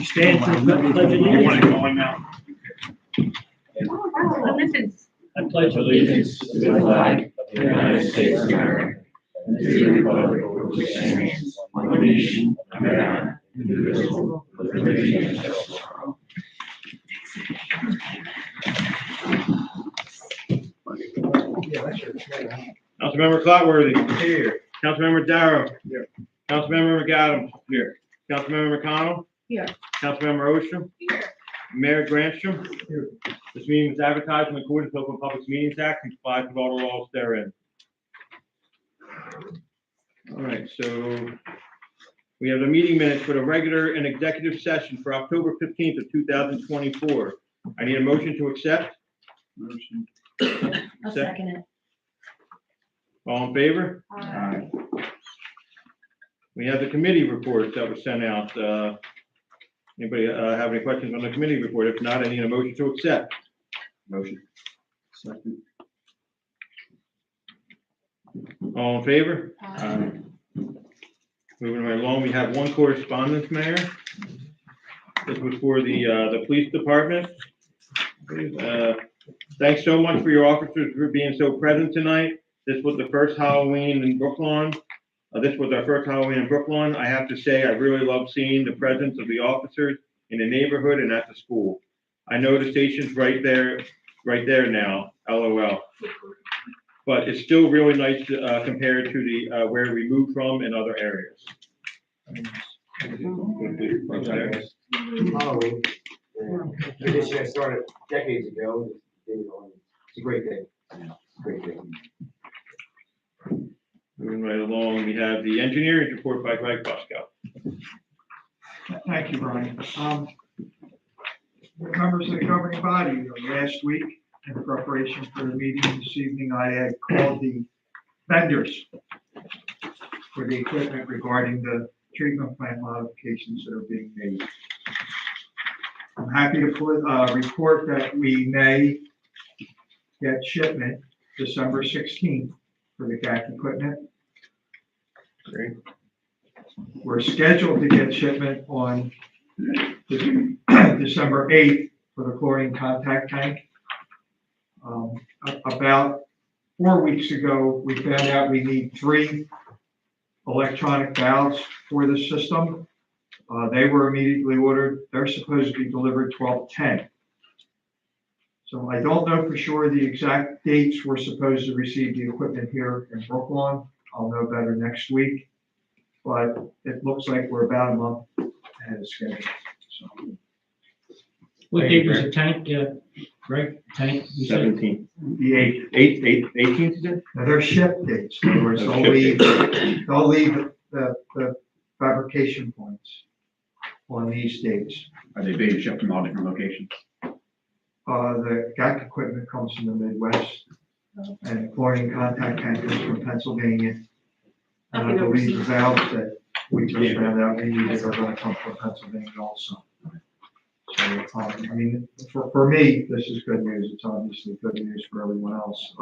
Stand for the pledge of allegiance. I pledge allegiance to the flag of the United States of America and to the republic for which it stands, one nation, under God, indivisible, with liberty and justice for all. Councilmember Clotworthy. Here. Councilmember Darrow. Here. Councilmember McAdams. Here. Councilmember McConnell. Here. Councilmember Ostrom. Here. Mayor Granstrom. Here. This meeting is advertised in accordance with Open Public Meetings Act and complies with all the laws therein. All right, so we have the meeting minutes for the regular and executive session for October 15th of 2024. I need a motion to accept. Motion. I'll second it. All in favor? Aye. We have the committee reports that were sent out. Anybody have any questions on the committee report? If not, I need a motion to accept. Motion. Second. All in favor? Aye. Moving right along, we have one correspondence, Mayor. This was for the police department. Thanks so much for your officers for being so present tonight. This was the first Halloween in Brooklawn. This was our first Halloween in Brooklawn. I have to say, I really love seeing the presence of the officers in the neighborhood and at the school. I know the station's right there now, LOL. But it's still really nice compared to the where we moved from in other areas. Halloween. Tradition that started decades ago. It's a great thing. Great thing. Moving right along, we have the engineering report by Greg Bosco. Thank you, Brian. Members of the governing body, last week, in preparation for the meeting this evening, I had called the vendors for the equipment regarding the treatment plant modifications that are being made. I'm happy to report that we may get shipment December 16th for the GAC equipment. Great. We're scheduled to get shipment on December 8th for the chlorine contact tank. About 4 weeks ago, we found out we need 3 electronic valves for the system. They were immediately ordered. They're supposed to be delivered 12/10. So I don't know for sure the exact dates we're supposed to receive the equipment here in Brooklawn. I'll know better next week, but it looks like we're about a month ahead of schedule. So. What date was the tank, Greg? Tank? you said? 17th. The 8th. 18th, is it? Now, they're ship dates. In other words, they'll leave the fabrication points on these dates. Are they being shipped from all different locations? The GAC equipment comes from the Midwest, and the chlorine contact tank comes from Pennsylvania. And I believe the valves that we just found out we needed are gonna come from Pennsylvania also. So, I mean, for me, this is good news. It's obviously good news for everyone else.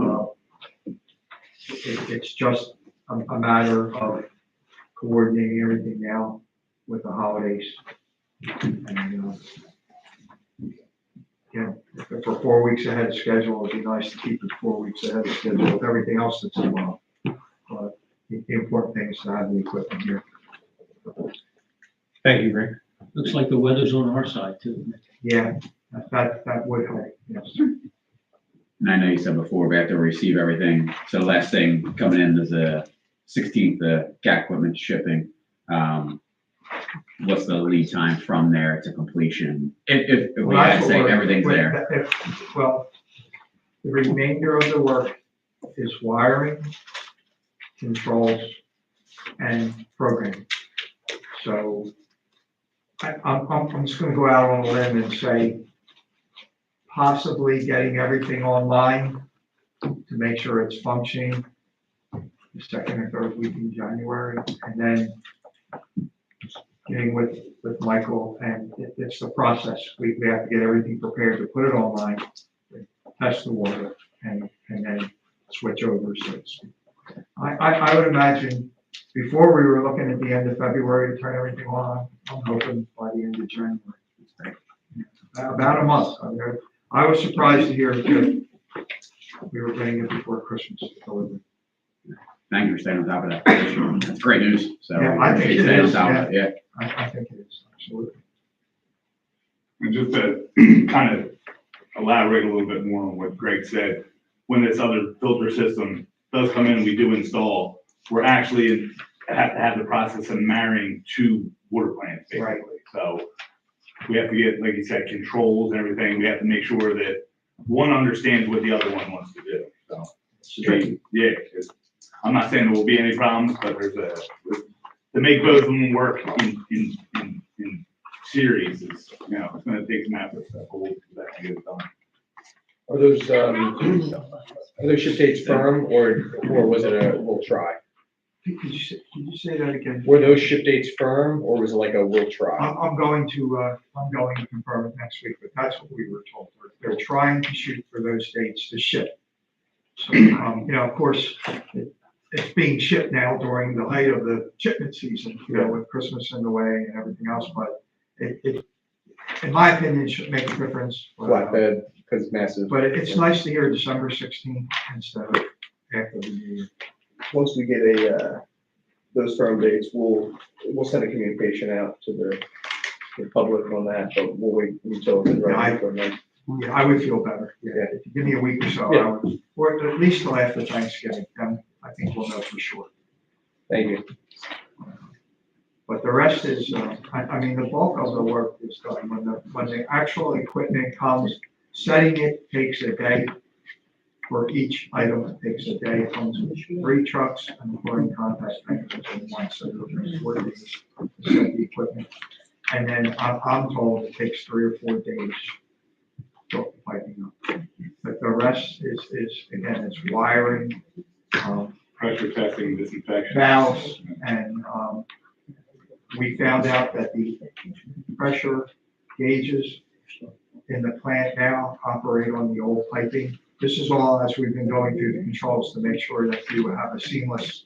It's just a matter of coordinating everything now with the holidays. And, if we're 4 weeks ahead of schedule, it'd be nice to keep it 4 weeks ahead of schedule with everything else that's involved. But the important thing is to have the equipment here. Thank you, Greg. Looks like the weather's on our side too. Yeah, that would help, yes. And I know you said before, we have to receive everything. So the last thing coming in is the 16th, the CAT equipment shipping. What's the lead time from there to completion? If we Well, had that's to what say we're- everything's we're- there. Well, the remainder of the work is wiring, controls, and programming. So I'm just gonna go out on a limb and say possibly getting everything online to make sure it's functioning the second or third week in January, and then getting with Michael, and it's the process. We have to get everything prepared to put it online, test the water, and then switch over. So I would imagine before we were looking at the end of February to turn everything on. I'm hoping by the end of January. About a month. I was surprised to hear that we were getting it before Christmas delivery. Thank you for staying on top of that. That's great news. So Yeah, I think appreciate it staying on is, top of it. Yeah. I think it is, absolutely. And just to kind of elaborate a little bit more on what Greg said, when this other filter system does come in and we do install, we're actually have to have the process of marrying two water plants, basically. So we have to get, like you said, controls and everything. We have to make sure that one understands what the other one wants to do. So, yeah, I'm not saying there will be any problems, but to make both of them work in series is, it's gonna take some effort, so we'll get it done. Are those ship dates firm, or was it a we'll try? Could you say that again? Were those ship dates firm, or was it like a we'll try? I'm going to confirm it next week, but that's what we were told. They're trying to shoot for those dates to ship. So, of course, it's being shipped now during the height of the shipment season, with Christmas in the way and everything else, but it, in my opinion, should make a difference. Flatbed, because massive. But it's nice to hear December 16th instead of after the new year. Once we get those firm dates, we'll send a communication out to the public on that, but we'll wait until it's ready for them. Yeah, I would feel better. Yeah, if you give me a week or so, I would, or at least till after Thanksgiving, then I think we'll know for sure. Thank you. But the rest is, the bulk of the work is done. When the actual equipment comes, setting it takes a day. For each item, it takes a day. It comes with 3 trucks and pouring contact tankers in one, so there's 4 days to set the equipment. And then I'm told it takes 3 or 4 days to put the piping up. But the rest is again, it's wiring, Pressure testing, disinfection. valves, and we found out that the pressure gauges in the plant now operate on the old piping. This is all as we've been going through the controls to make sure that we will have a seamless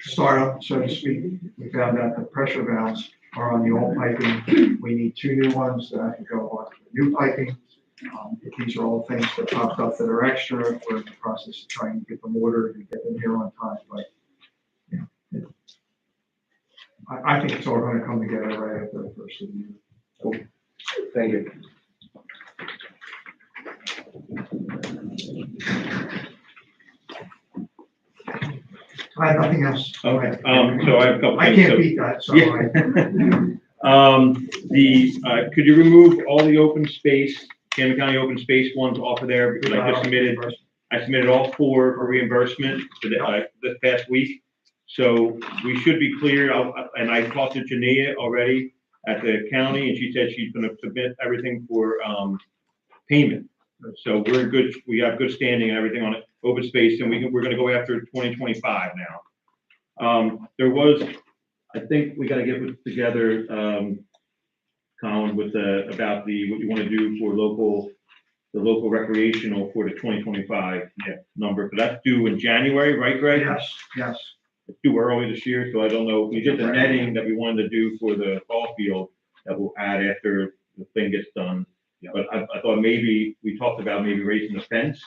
startup, so to speak. We found out the pressure valves are on the old piping. We need 2 new ones that have to go on new piping. These are all things that popped up that are extra. We're in the process of trying to get them ordered and get them here on time, but I think it's all going to come together right after the first of the year. Cool. Thank you. I have nothing else. Okay, so I have a couple I things. can't So- beat that, so Could you remove all the open space, Camden County open space ones off of there, because I just submitted all 4 for reimbursement for this past week. So we should be clear, and I talked to Jania already at the county, and she said she's gonna submit everything for, payment. So we're good, we have good standing and everything on it, open space, and we're gonna go after 2025 now. There was, I think we gotta get together, Colin, with about what you wanna do for the local recreational for the 2025 number, but that's due in January, right, Greg? Yes. It's due early this year, so I don't know, we did the netting that we wanted to do for the ball field that we'll add after the thing gets done. But I thought maybe, we talked about maybe raising the fence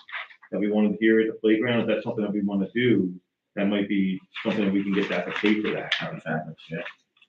that we wanted here at the playground. If that's something that we want to do, that might be something we can get that to pay for that. Out of that, yeah.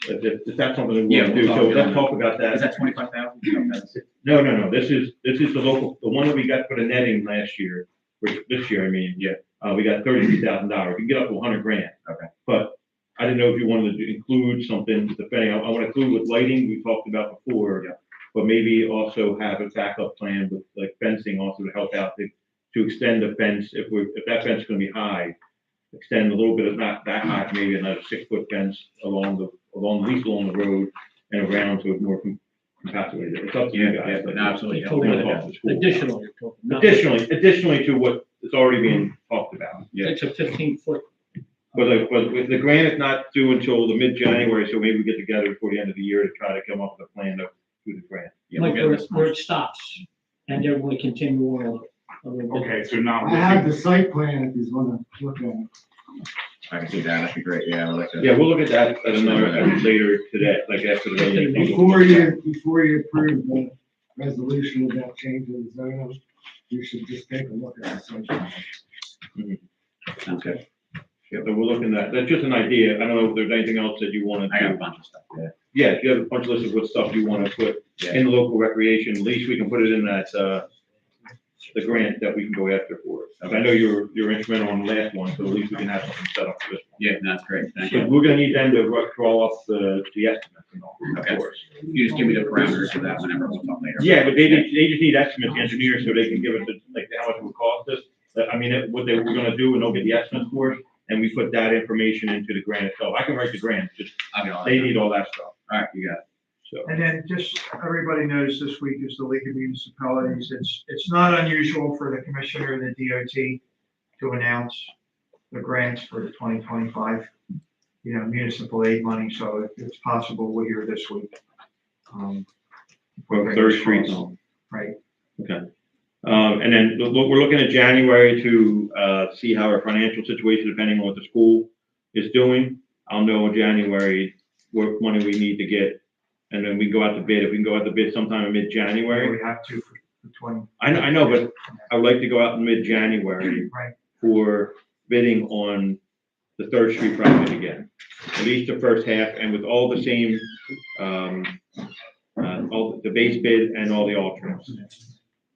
if that's something that we Yeah, want to do, we'll so talk let's about talk about Is that. that 25,000? No, this is the local, the one that we got for the netting last year, or this year, I mean. Yeah. We got $32,000, we can get up to 100 grand. Okay. But I didn't know if you wanted to include something, depending, I want to include with lighting, we talked about before. Yeah. But maybe also have a backup plan with like fencing also to help out to extend the fence, if that fence is gonna be high, extend a little bit, of not that high, maybe another 6-foot fence at least along the road and around to it more compatible. It's up to you Yeah, guys. no, absolutely. It's totally off the school. Additional, you're talking. not- Additionally to what is already being talked about. Yeah. It's a 15-foot. But with the grant is not due until the mid-January, so maybe we get together before the end of the year to try to come up with a plan to do the grant. Yeah, Like we'll where, get this where month. it stops, and they're going to continue on a little bit. Okay, so now. I have the site plan if you want to look at it. I can see that, that'd be great, yeah, I would like to. Yeah, we'll look at that at another, later today, like after the meeting. Before you approve the resolution about changing the zone, you should just take a look at the site plan. Sounds good. Yeah, so we're looking at, that's just an idea. I don't know if there's anything else that you want I got a to. bunch of stuff, yeah. Yeah, if you have a bunch of lists of what stuff you want to put in the local recreation, at least we can put it in that, the grant that we can go after for it. I know you're instrumental on the last one, so at least we can have something set up for this. Yeah, no, that's great, thank So you. we're gonna need them to draw up the estimates and all, of Okay. course. You just give me the parameters of that whenever we'll talk later. Yeah, but they just need estimates, the engineers, so they can give us, like, how much it would cost us. I mean, what they were gonna do, and they'll get the estimates for us, and we put that information into the grant itself. I can write the grant, just, I'll get all that. they need all that stuff, All right, you got it. so. And then just, everybody knows this week is the League of Municipalities. It's not unusual for the commissioner and the DOT to announce the grants for the 2025, municipal aid money, so it's possible we'll hear this week. For Third Street zone. Right. Okay. And then we're looking at January to, see how our financial situation, depending on what the school is doing. I'll know in January what money we need to get, and then we go out to bid. If we can go out to bid sometime in mid-January. We have to for 20. I know, but I would like to go out in mid-January Right. for bidding on the Third Street project again. At least the first half, and with all the same, all the base bid and all the alternates.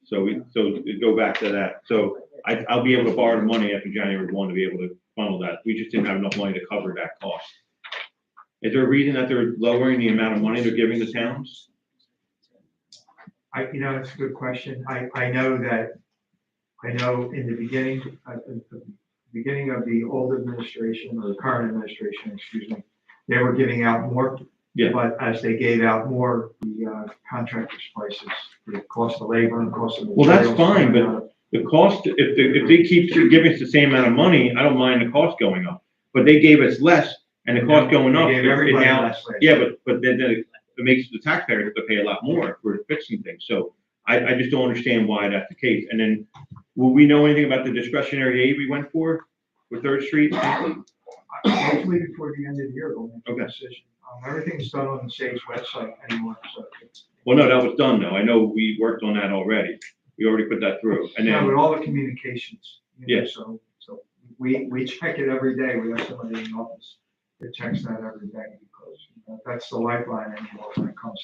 So we go back to that. So I'll be able to borrow the money after January 1 to be able to funnel that. We just didn't have enough money to cover that cost. Is there a reason that they're lowering the amount of money they're giving the towns? It's a good question. I know in the beginning of the old administration, or the current administration, excuse me, they were giving out more. Yeah. But as they gave out more, the contractors' prices, the cost of labor and cost of Well, materials. that's fine, but the cost, if they keep giving us the same amount of money, I don't mind the cost going up. But they gave us less, and the cost going up. They gave it everybody now- less last Yeah, year. but then it makes the taxpayers have to pay a lot more for fixing things. So I just don't understand why that's the case. And then, will we know anything about the discretionary aid we went for Third Street? Hopefully before the end of the year, they'll make Okay. a decision. Everything's done on the state's website anymore, so. Well, no, that was done though. I know we worked on that already. We already put that through. And Yeah, with then, all the communications. Yeah. So we check it every day. We have somebody in the office that checks that every day, because that's the lifeline anymore when it comes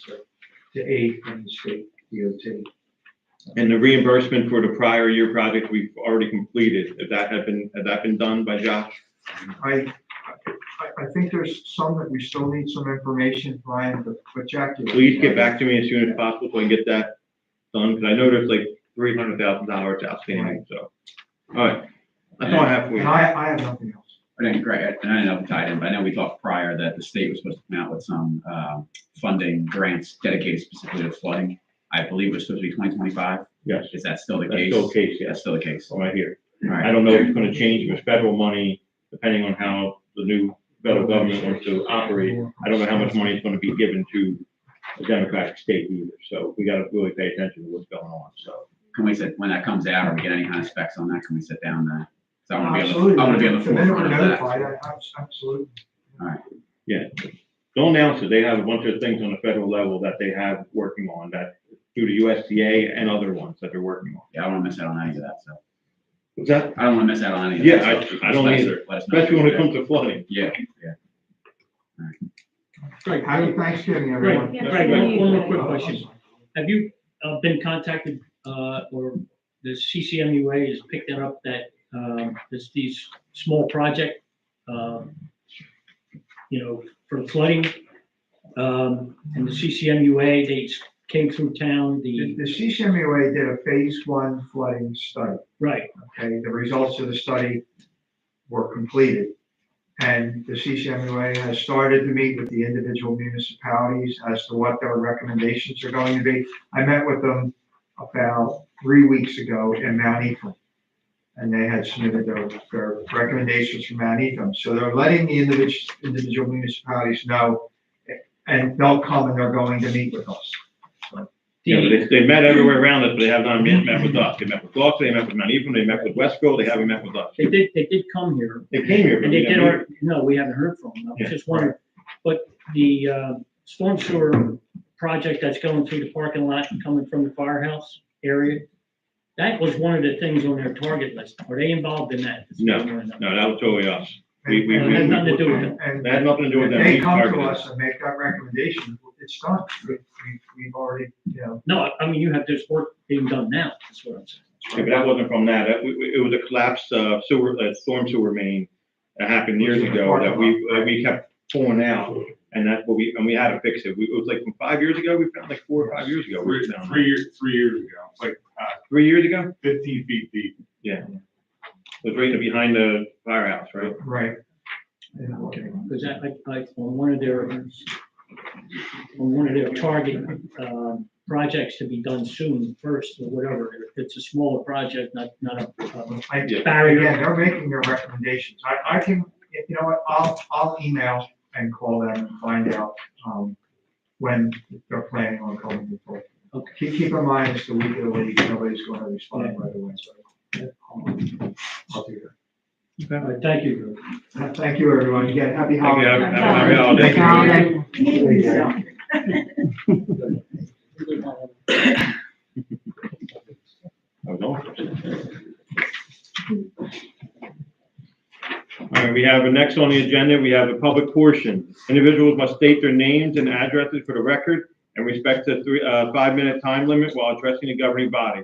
to aid from the state DOT. and the reimbursement for the prior year project we've already completed, has that been done by Josh? I think there's some that we still need some information, Brian, but Jack. Please get back to me as soon as possible so I can get that done, because I know there's like $300,000 outstanding, so. All right, that's all I have for And you. I have nothing else. I think, Greg, and I don't know if it tied in, but I know we talked prior that the state was supposed to come out with some funding grants dedicated specifically to flooding. I believe it was supposed to be 2025. Yes, Is that still the that's case? still the case, yes, That's still the case. All right here. right. I don't know if it's gonna change if it's federal money, depending on how the new federal government wants to operate. I don't know how much money is gonna be given to a Democratic state either, so we gotta really pay attention to what's going on, so. Can we sit, when that comes out, or we get any kind of specs on that, can we sit down there? So I want to be Absolutely. on the The minute we're forefront of that. notified, absolutely. Yeah, don't announce it. They have a bunch of things on the federal level that they have working on that through the USDA and other ones that they're working on. Yeah, I don't want to miss out on any of that, so. What's that? I don't want to miss out on any of Yeah, that. so I don't let us- either, let us know. especially when it comes to flooding. Yeah, Greg, Happy Thanksgiving, everyone. Greg, one more quick question. Have you been contacted, or the CCMUA has picked it up that there's these small project, for flooding? And the CCMUA, they came through town, The CCMUA did a phase one flooding study. right, Okay, the results of the study were completed. And the CCMUA has started to meet with the individual municipalities as to what their recommendations are going to be. I met with them about 3 weeks ago in Mount Ephraim. And they had submitted their recommendations for Mount Ephraim. So they're letting the individual municipalities know, and they'll come and they're going to meet with us. Yeah, but they met everywhere around us, but they have not met with us. They met with Gloucester, they met with Mount Ephraim, they met with Westfield, they haven't met with us. they did come here. They came here, but And we they did, didn't. no, we haven't heard from them. I Yeah, was just wondering, but the storm sewer project that's going through the parking lot and coming from the firehouse area, that was one of the things on their target list. Are they involved in that? No, that was totally us. We It has nothing to do with them. And that had nothing to do with them. they We come to targeted us and make that recommendation, it's done. We've already, No, I mean, you have this work being done now, that's what I'm saying. Yeah, but that wasn't from that. It was a collapsed sewer, storm sewer main that happened years ago that we kept pulling out. And that's what we had to fix it. It was like from 5 years ago, we found like 4 or 5 years ago. we found Three years ago, it's like 3 years ago? 15 feet deep. Yeah. It was right behind the firehouse, right? right. Because on one of their target projects to be done soon first or whatever, it's a smaller project, not a barrier. Again, they're making their recommendations. I can, you know what, I'll email and call them and find out, when they're planning on coming before. Okay. Keep in mind, it's the week of the league, nobody's going to respond right away, so. I'll do All right, thank you. that. Thank you, everyone. Again, happy Thank you. holidays. Happy holidays. That was awesome. All right, we have next on the agenda, we have a public portion. Individuals must state their names and addresses for the record and respect the 5-minute time limit while addressing the governing body.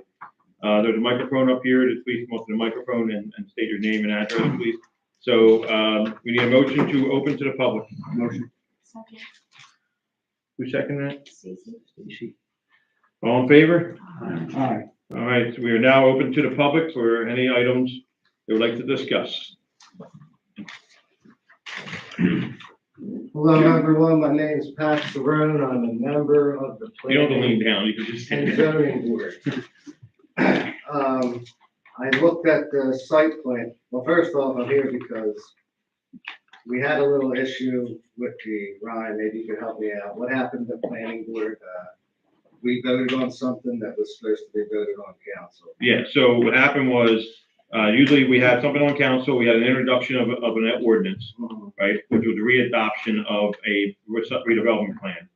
There's a microphone up here, just please come up to the microphone and state your name and address, please. So, we need a motion to open to the public. Motion. Second. Who seconded that? Stacy. All in favor? Aye. All right, so we are now open to the public for any items they would like to discuss. Hello, everyone. My name is Pat Cerrone. I'm a member of the You don't have to Planning lean down, you can just. and Zoning Board. I looked at the site plan. Well, first off, I'm here because we had a little issue with Ryan, maybe you could help me out. What happened to the Planning Board? We voted on something that was supposed to be voted on council. Yeah, so what happened was, usually we had something on council, we had an introduction of an ordinance, right, which was a readoption of a redevelopment plan.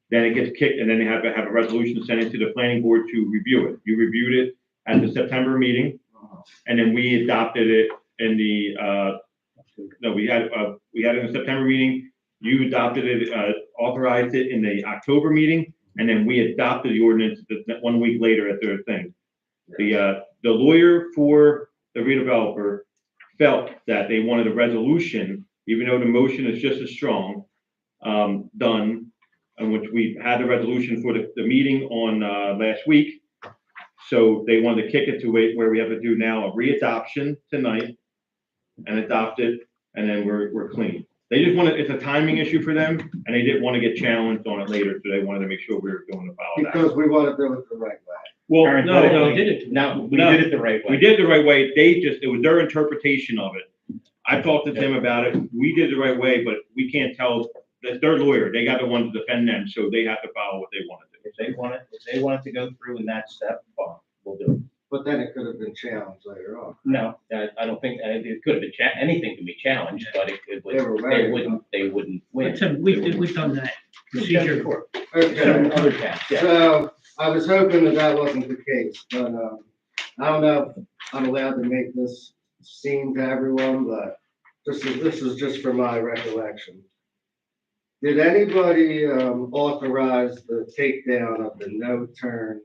Then it gets kicked, and then they have to have a resolution sent into the planning board to review it. You reviewed it at the September meeting, and then we adopted it in the, we had it in the September meeting. You adopted it, authorized it in the October meeting, and then we adopted the ordinance 1 week later at their thing. The lawyer for the redeveloper felt that they wanted a resolution, even though the motion is just as strong, done, in which we had the resolution for the meeting on last week. So they wanted to kick it to where we have to do now a readoption tonight and adopt it, and then we're clean. They just wanted, it's a timing issue for them, and they didn't want to get challenged on it later, so they wanted to make sure we were doing the follow that. Because we want to do it the right way. Well, no, We did it. No, we No. did it the right way. we did the right way. It was their interpretation of it. I talked to Tim about it. We did the right way, but we can't tell, that's their lawyer. They got the one to defend them, so they have to follow what they want to do. If they want it to go through in that step, fine, we'll do it. But then it could have been challenged later on. No, I don't think, it could have been, anything can be challenged, but it would, They were right. they wouldn't win. But Tim, we've done that procedure. Before. Okay, Several other towns, yeah. so I was hoping that wasn't the case, but, I don't know if I'm allowed to make this seem to everyone, but this is just for my recollection. Did anybody authorize the takedown of the no turn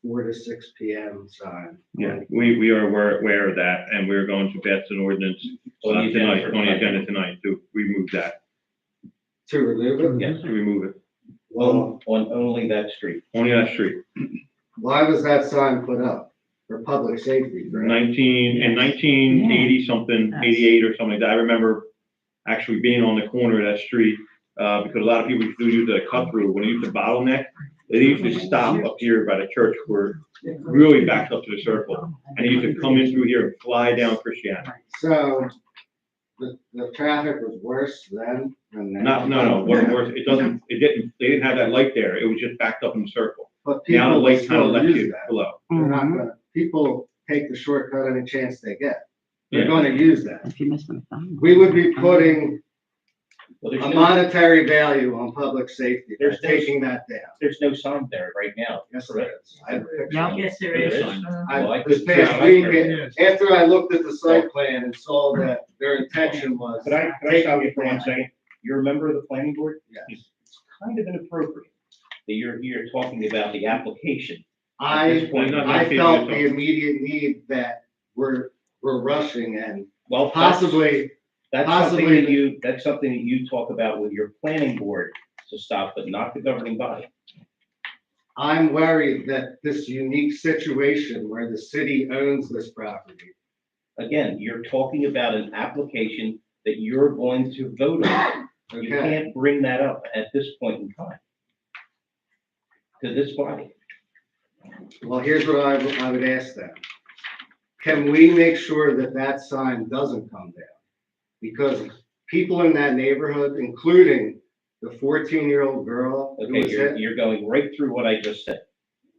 4 to 6 PM sign? Yeah, we are aware of that, and we're going to pass an ordinance tonight, on the agenda tonight to remove that, To remove it? Yes, to remove it, Well, on only that street. only that street. why was that sign put up? For public safety, correct? 1980 something, 88 or something like that. I remember actually being on the corner of that street, because a lot of people used to use the cut through, when they used to bottleneck, they used to stop up here by the church where it really backs up to the circle. And they used to come in through here and fly down Christianity. So, the traffic was worse then than now? No, what worse, it didn't, they didn't have that light there. It was just backed up in the circle. But Now the people light kind of still lets use you that. below. They're not gonna, people take the shortcut any chance they get. They're Yeah. gonna use that. If you miss McDonald's. We would be putting Well, there's a no, monetary value on public safety by There's no- taking that down. there's no sign there right now. Yes, there is. I have a picture. Yeah. Yes, there There is. is. I- Well, I This could- past yeah, week, after I looked at the site plan and saw that their intention was. Could I stop you for 1 second? You're a member of the planning board? Yes. It's kind of inappropriate that you're here talking about the application. At this I, point, I felt the immediate need that we're rushing and Well, possibly, that's something that you talk about with your planning board to stop, but not the governing body. I'm worried that this unique situation where the city owns this property. Again, you're talking about an application that you're going to vote on. You Okay, can't bring that up at this point in time to this body. well, here's what I would ask them. Can we make sure that that sign doesn't come down? Because people in that neighborhood, including the 14-year-old girl who Okay, was you're, hit. you're going right through what I just said.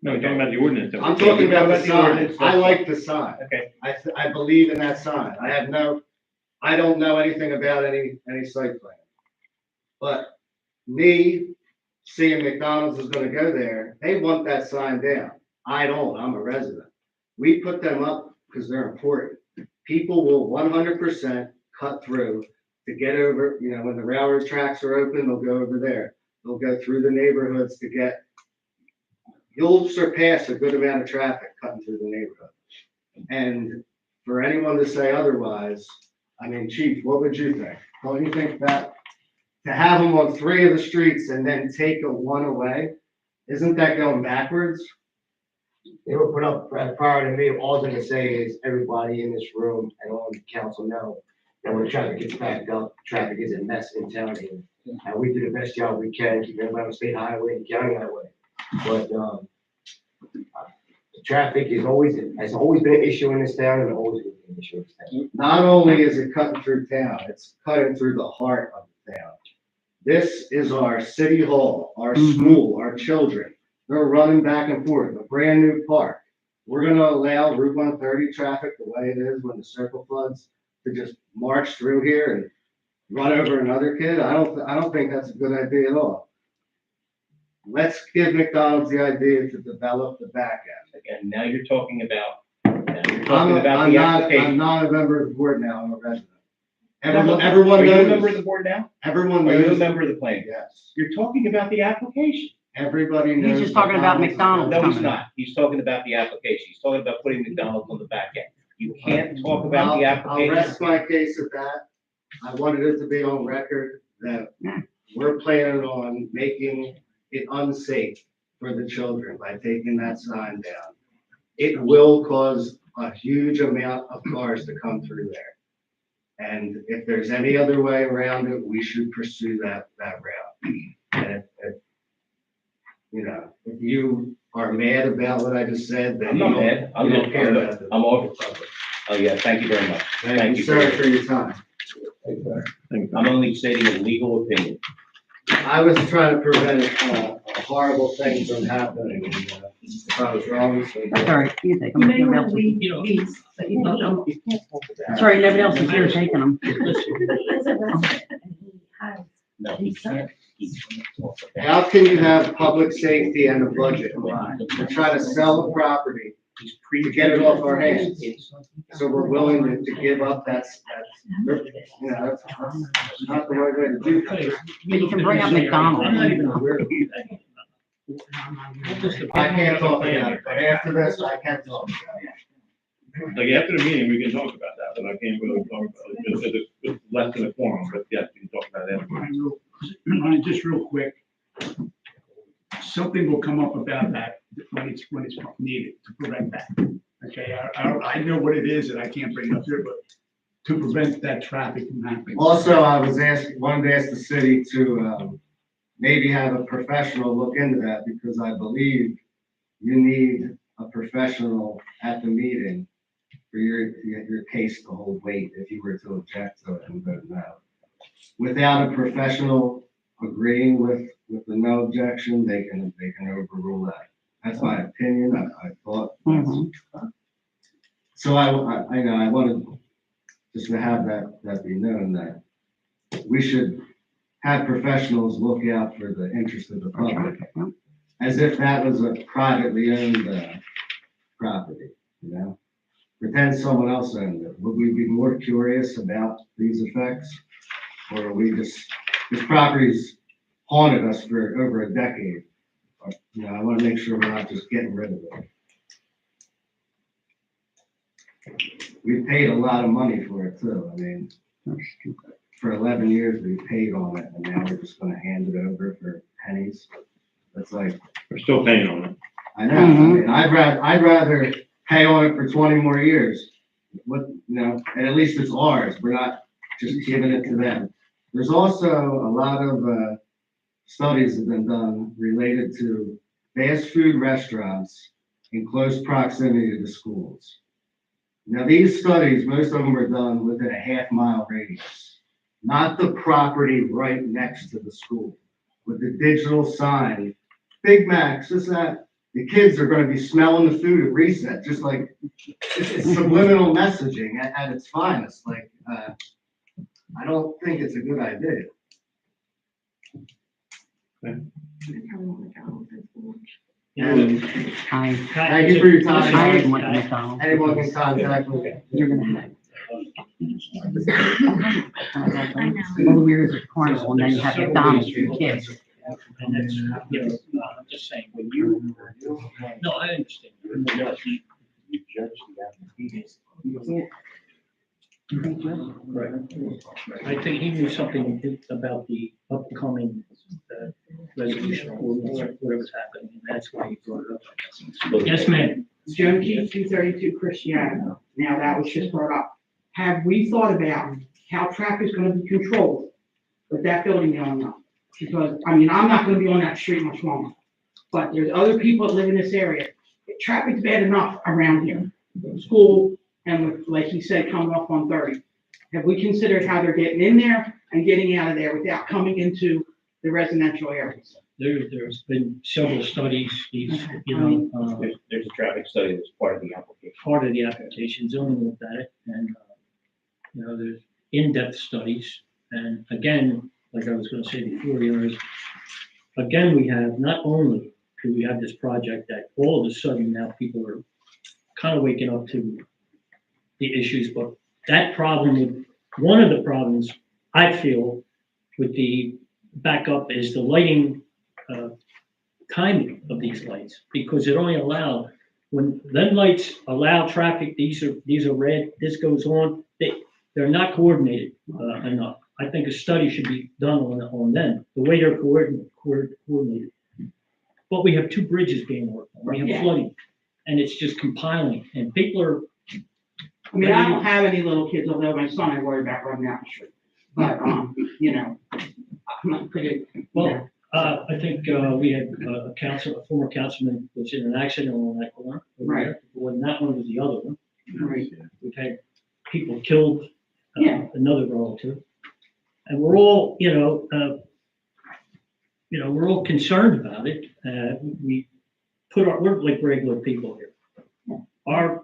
No, we're talking about the ordinance. I'm talking about the sign. ordinance. I like the sign. Okay. I believe in that sign. I don't know anything about any site plan. But me seeing McDonald's is gonna go there, they want that sign down. I don't, I'm a resident. We put them up because they're important. People will 100% cut through to get over, when the railroad tracks are open, they'll go over there. They'll go through the neighborhoods to get, you'll surpass a good amount of traffic cutting through the neighborhood. And for anyone to say otherwise, I mean, Chief, what would you think? Don't you think that to have them on 3 of the streets and then take a 1 away, isn't that going backwards? They were put up prior to me. All I'm gonna say is everybody in this room and all the council know that when traffic gets backed up, traffic is a mess in town here. And we do the best job we can, keep everybody on state highway and county highway. But, the traffic has always been an issue in this town and always will be an issue in this town. Not only is it cutting through town, it's cutting through the heart of the town. This is our city hall, our school, our children. They're running back and forth, a brand new park. We're gonna allow Route 130 traffic the way it is when the circle floods to just march through here and run over another kid. I don't think that's a good idea at all. Let's give McDonald's the idea to develop the back end. Again, now you're talking about the I'm application. not a member of the board now, I'm a resident. Are Everyone you a member of knows, the board now? everyone Are you a knows, member of the planning? yes, You're talking about the application. everybody knows. just talking about is McDonald's. No, he's coming. not. He's talking about the application. He's talking about putting McDonald's on the back end. You can't talk about the I'll rest application. my case at that. I wanted it to be on record that we're planning on making it unsafe for the children by taking that sign down. It will cause a huge amount of cars to come through there. And if there's any other way around it, we should pursue that route. And if you are mad about what I just said, then I'm not mad. you don't care about it. I'm over. Oh, yeah, thank you very much. Thank you, sir, for your time. I'm only stating a legal opinion. I was trying to prevent a horrible thing from happening. If I was wrong, so. That's all right, you can take them. You may Nobody want else to is- leave these, but you don't. That's right, nobody else is here taking them. No, he can't. He can't talk about- How can you have public safety and a budget to try to sell a property to get it off our hands. So we're willing to give up, that's, you know, that's not the right way to do things. But you can bring up McDonald's. I'm not even aware of that. I can't talk about it, but after this, I can talk about it. Like, after the meeting, we can talk about that, but I can't really talk about it, because it's less than a forum, but yes, we can talk about it after. Just real quick. Something will come up about that when it's needed to prevent that. Okay, I know what it is and I can't bring it up here, but to prevent that traffic from happening. Also, I was wanted to ask the city to, maybe have a professional look into that, because I believe you need a professional at the meeting for your case to hold weight if you were to object to it and vote no. Without a professional agreeing with the no objection, they can overrule that. That's my opinion. I thought. So I know, I wanted just to have that be known, that we should have professionals look out for the interest of the public, as if that was a privately owned property, you know? Pretend someone else owned it. Would we be more curious about these effects? Or are we just, this property's haunted us for over a decade? You know, I want to make sure we're not just getting rid of it. We paid a lot of money for it too. I mean, for 11 years we paid on it, and now we're just going to hand it over for pennies. That's like, We're still paying on it. I know. I mean, I'd rather pay on it for 20 more years. What, you know, and at least it's ours. We're not just giving it to them. There's also a lot of studies have been done related to fast food restaurants in close proximity to the schools. Now, these studies, most of them were done within a half-mile radius, not the property right next to the school, with the digital sign, Big Macs, this, that. The kids are going to be smelling the food at recess, just like it's subliminal messaging at its finest. Like, I don't think it's a good idea. Thank you for your time. I didn't want McDonald's. Anyone can contact me. You're gonna have. I know. Well, the weirdest is Carnival, and then you have McDonald's for your kids. And that's, you know, I'm just saying, when you, no, I understand. Right. I think he knew something about the upcoming resolution or whatever's happening, and that's why he brought it up. Yes, ma'am. Joan Key, 232 Christiana. Now, that was just brought up. Have we thought about how traffic is going to be controlled with that building going up? Because, I mean, I'm not going to be on that street much longer, but there's other people that live in this area. Traffic's bad enough around here, school, and with, like he said, coming up on 30. Have we considered how they're getting in there and getting out of there without coming into the residential areas? There's been several studies, these, you know, There's a traffic study that's part of the application. part of the application, zoning looked at it, and, you know, there's in-depth studies, and again, like I was gonna say before, you know, again, we have, not only do we have this project that all of a sudden now people are kind of waking up to the issues, but that problem, one of the problems I feel with the backup is the lighting timing of these lights, because it only allow, when then lights allow traffic, these are red, this goes on, they're not coordinated enough. I think a study should be done on them, the way they're coordinated. But we have two bridges being worked on, we have flooding, and it's just compiling, and people are. I mean, I don't have any little kids, although my son I worry about running out the street. But, you know, I'm not pretty, Well, I think we had a former councilman was in an accident on that corner. Right. It wasn't that one, it was the other one. right. We've had people killed, another relative. And we're all, we're all concerned about it. We're like regular people here. Our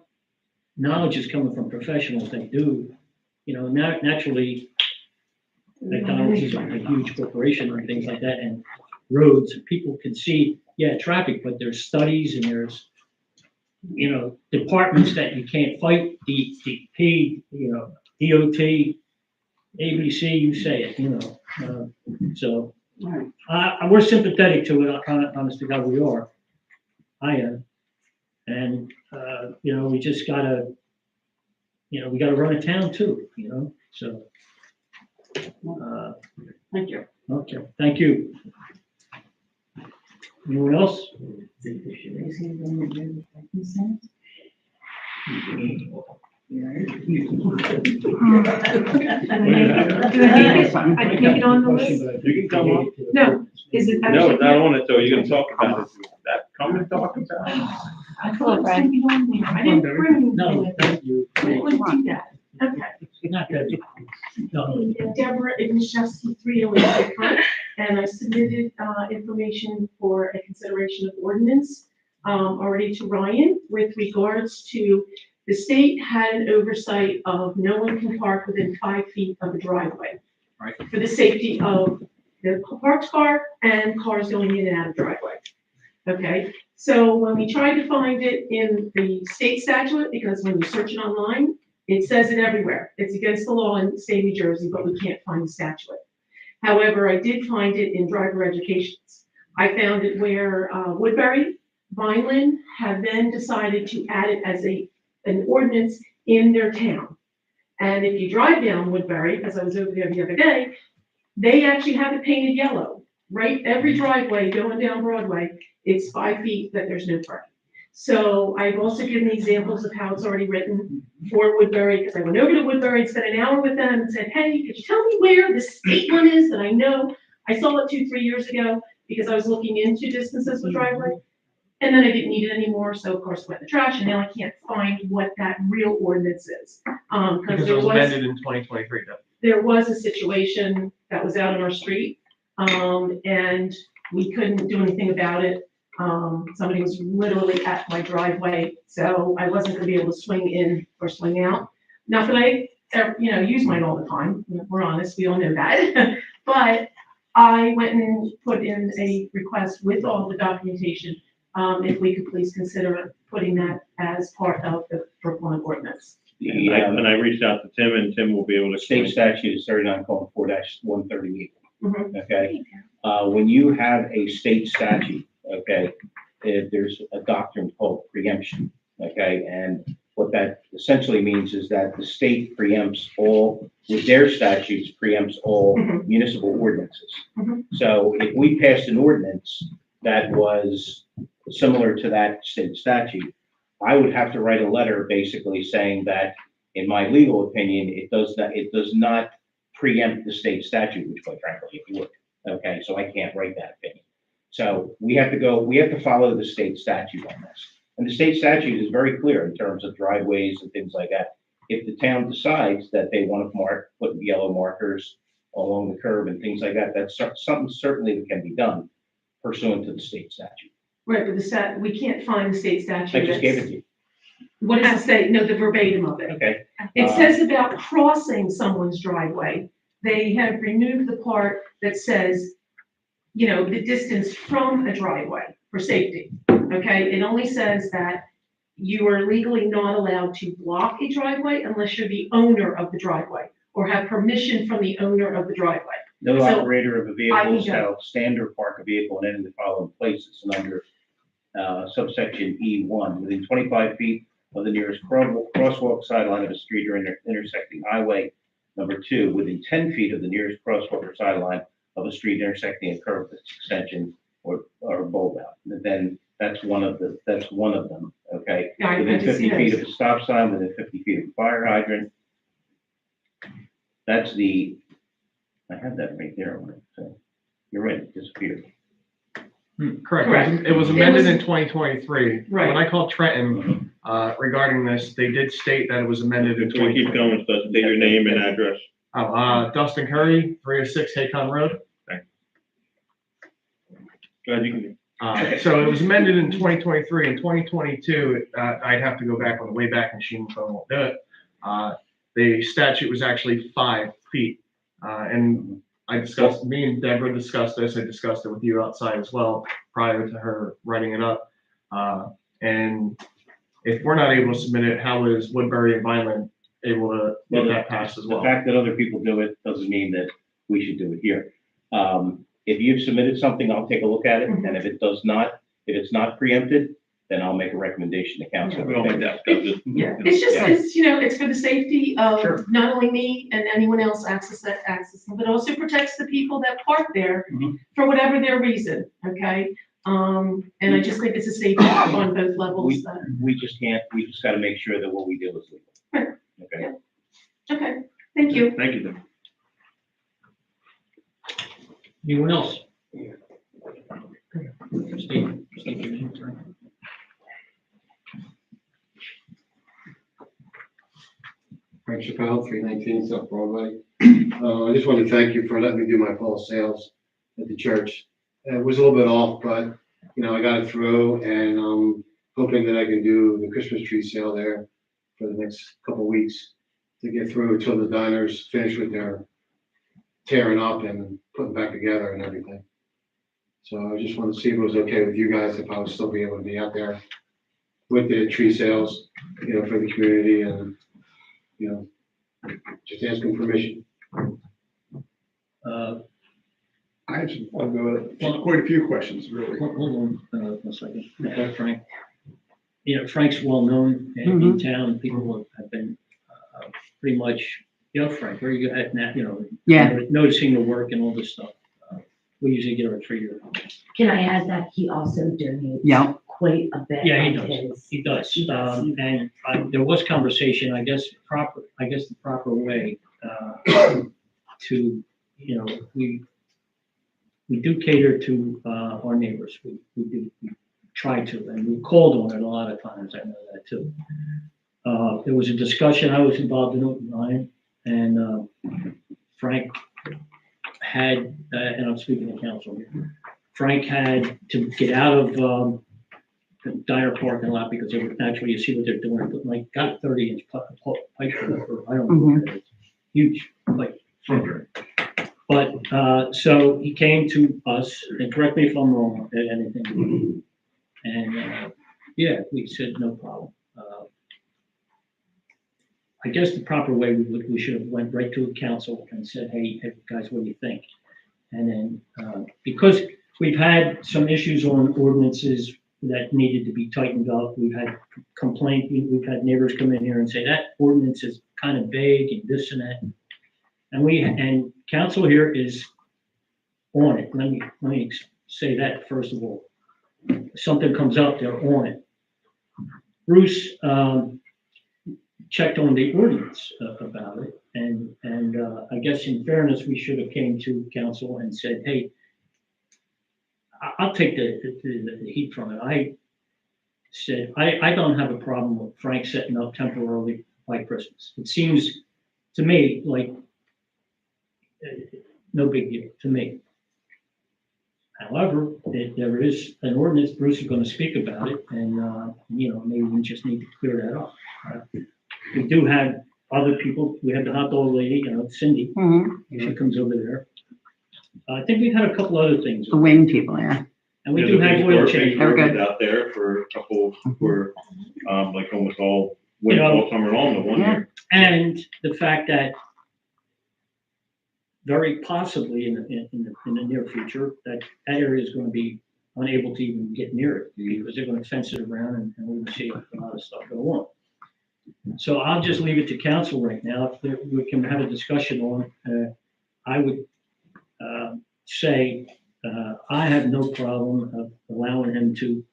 knowledge is coming from professionals that do, naturally, McDonald's is a huge corporation and things like that, and roads, and people can see, traffic, but there's studies and there's departments that you can't fight, DEP, DOT, ABC, you say it, so. We're sympathetic to it, honest to God, we are. I am. And, we just gotta, we gotta run a town too, so. Thank you. Okay, thank you. Anyone else? I can make it on the list? You can come up. No, is it? No, it's not on it, though. You're gonna talk about it. That, come and talk about it. I thought I didn't bring No, anything. thank you. I wouldn't do that. Okay. Not that, no. Deborah Ignashevsky, 308 Front, and I submitted information for a consideration of ordinance already to Ryan with regards to the state had an oversight of no one can park within 5 feet of a driveway. Right. For the safety of the parked car and cars going in and out of driveway. Okay, so when we tried to find it in the state statute, because when you search it online, it says it everywhere. It's against the law in the state of New Jersey, but we can't find the statute. However, I did find it in driver educations. I found it where Woodbury, Vineland have then decided to add it as an ordinance in their town. And if you drive down Woodbury, as I was over there the other day, they actually have it painted yellow, right? Every driveway going down Broadway, it's 5 feet that there's no parking. So I've also given examples of how it's already written for Woodbury, because I went over to Woodbury and spent an hour with them and said, hey, could you tell me where the state one is that I know? I saw it 2-3 years ago because I was looking into distances with driveway. And then I didn't need it anymore, so of course went in the trash, and now I can't find what that real ordinance is. Because it was amended in 2023, though. There was a situation that was out on our street, and we couldn't do anything about it. Somebody was literally at my driveway, so I wasn't gonna be able to swing in or swing out. Not that I, use mine all the time, we're honest, we all know that. But I went and put in a request with all the documentation, if we could please consider putting that as part of the Brooklawn ordinance. And I reached out to Tim, and Tim will be able to. State statute is 39:4-138. Mhm. Okay, when you have a state statute, okay, there's a doctrine called preemption, okay, and what that essentially means is that the state preempts all, with their statutes, preempts all municipal ordinances. So if we passed an ordinance that was similar to that state statute, I would have to write a letter basically saying that, in my legal opinion, it does not preempt the state statute, which quite frankly it would. Okay, so I can't write that opinion. So we have to follow the state statute on this. And the state statute is very clear in terms of driveways and things like that. If the town decides that they want to put yellow markers along the curb and things like that, that's something certainly that can be done pursuant to the state statute. Right, but we can't find the state statute. I just gave it to you. What does it say? No, the verbatim of it. Okay. It says about crossing someone's driveway. They have removed the part that says, the distance from a driveway for safety. Okay, it only says that you are legally not allowed to block a driveway unless you're the owner of the driveway or have permission from the owner of the driveway. No So, operator of a vehicle I shall stand or park a vehicle in any of the following places, and under subsection E1, within 25 feet of the nearest crosswalk, sideline of a street or intersecting highway. Number 2, within 10 feet of the nearest crosswalk or sideline of a street intersecting a curb extension or bulb out. And then that's one of them, okay? Yeah, I Within just 50 see feet those. of a stop sign, within 50 feet of a fire hydrant. I have that right there on it, so you're right, it disappeared. Correct. It was amended in 2023. Right. When I called Trenton regarding this, they did state that it was amended in Until we keep 2023. going, so state your name and address. Dustin Curry, 306 Haycon Road. Go ahead, you can. So it was amended in 2023. In 2022, I'd have to go back on the way back machine, so I won't do it. The statute was actually 5 feet. And me and Deborah discussed this. I discussed it with you outside as well prior to her writing it up. And if we're not able to submit it, how is Woodbury and Vineland able to get that passed as The well? fact that other people do it doesn't mean that we should do it here. If you've submitted something, I'll take a look at it, and if it's not preempted, then I'll make a recommendation to council. We don't make that. Yeah, it's just, it's, it's for the safety Sure. of not only me and anyone else accessing, but also protects the people that park there for whatever their reason, okay? And I just think it's a safety on both levels. We just gotta make sure that what we do is legal. Right. Okay? Okay, thank you. Thank you, Tim. Anyone else? State your name, sorry. Frank Chappelle, 319 South Broadway. I just want to thank you for letting me do my fall sales at the church. It was a little bit off, but, I got it through, and I'm hoping that I can do the Christmas tree sale there for the next couple of weeks to get through until the diners finish with their tearing up and putting back together and everything. So I just want to see if it was okay with you guys, if I would still be able to be out there with the tree sales, for the community and, just asking permission. I have quite a few questions, really. Hold on, a second, Frank. Frank's well-known in town, people have been, pretty much, Frank, where you at now, Yeah. noticing the work and all this stuff. We usually get our tree here. Can I add that he also donates Yeah. quite a bit? Yeah, he of does, his- he does, He does. and there was conversation, the proper way, to, we do cater to, our neighbors, we try to, and we called on it a lot of times, I know that too. There was a discussion, I was involved in it with Ryan, and, Frank had, and I'm speaking to council here, Frank had to get out of, the diner parking lot because they were, naturally, you see what they're doing, but like, got 30-inch pipe, or I don't know what it is, huge, like, but, so he came to us, and correct me if I'm wrong, anything, and, yeah, we said, no problem. I guess the proper way we should have went right to the council and said, hey, guys, what do you think? And then, because we've had some issues on ordinances that needed to be tightened up, we've had we've had neighbors come in here and say that ordinance is kind of vague and this and that. And council here is on it. Let me say that first of all. If something comes up, they're on it. Bruce, checked on the ordinance about it, and I guess in fairness, we should have came to council and said, hey, I'll take the heat from it. I said, I don't have a problem with Frank setting up temporarily by Christmas. It seems to me like no big deal to me. However, there is an ordinance, Bruce is going to speak about it, and maybe we just need to clear that up. We do have other people. We have the hot dog lady, Cindy. She comes over there. I think we've had a couple other things. The wing people, yeah. And we do have oil change. They're good. Out there for a couple, for, like almost all, all summer long, the one Yeah. year. And the fact that very possibly in the near future, that area is going to be unable to even get near it because they're going to fence it around and we're going to see a lot of stuff go on. So I'll just leave it to council right now. If we can have a discussion on it, I would say I have no problem of allowing him to,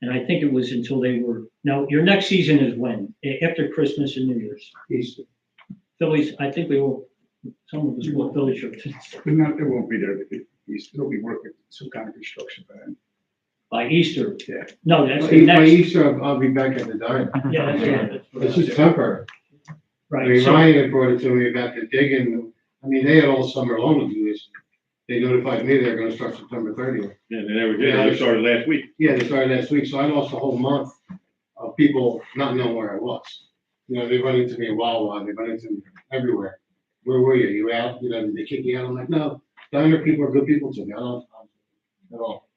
and I think it was until they were, now your next season is when? After Christmas and New Year's? Easter. Phillies, I think we will, some of us will Philly shirts. It won't be there, it'll be working, some kind of construction for them. By Easter. Yeah. No, that's By the next. Easter, I'll be back at the diner. Yeah, that's It's just temporary. I right. mean, So, Ryan had brought it to me about the digging. I mean, they had all summer long to do this. They notified me they're gonna start September 30th. Yeah, they never did. They started last week. Yeah, they started last week, so I lost a whole month of people not knowing where I was. They run into me in Wawa, they run into me everywhere. Where were you? You out? Did they kick you out? I'm like, no, diner people are good people to me. I don't, at all.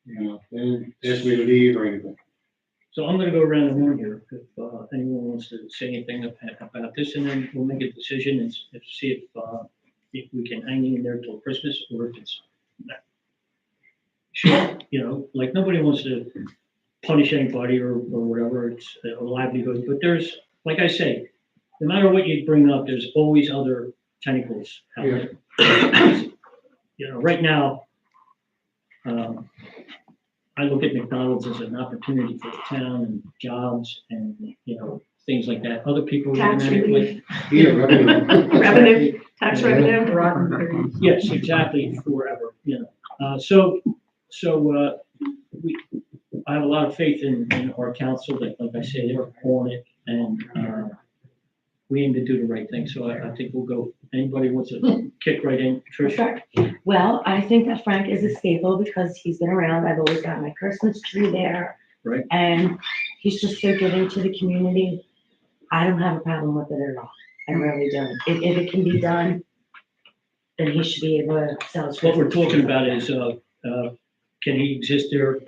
They didn't ask me to leave or anything. So I'm gonna go around the horn here, if, anyone wants to say anything about this, and then we'll make a decision and see if we can hang in there till Christmas, or if it's sure, you know, like, nobody wants to punish anybody or whatever, it's a livelihood, but there's, like I say, no matter what you bring up, there's always other tentacles out there. You know, right now, I look at McDonald's as an opportunity for the town and jobs and, you know, things like that. Other people. are Tax looking at it relief. like, Yeah, revenue. Revenue, tax revenue. yes, exactly, forever, you know. I have a lot of faith in our council that, like I say, they're on it, and, we aim to do the right thing, so I think we'll go, anybody wants to kick right in, Trish? Well, I think that Frank is a staple because he's been around. I've always got my Christmas tree there. Right. And he's just so giving to the community. I don't have a problem with it at all. I really don't. If it can be done, then he should be able to sell his. What we're talking about is, can he exist there?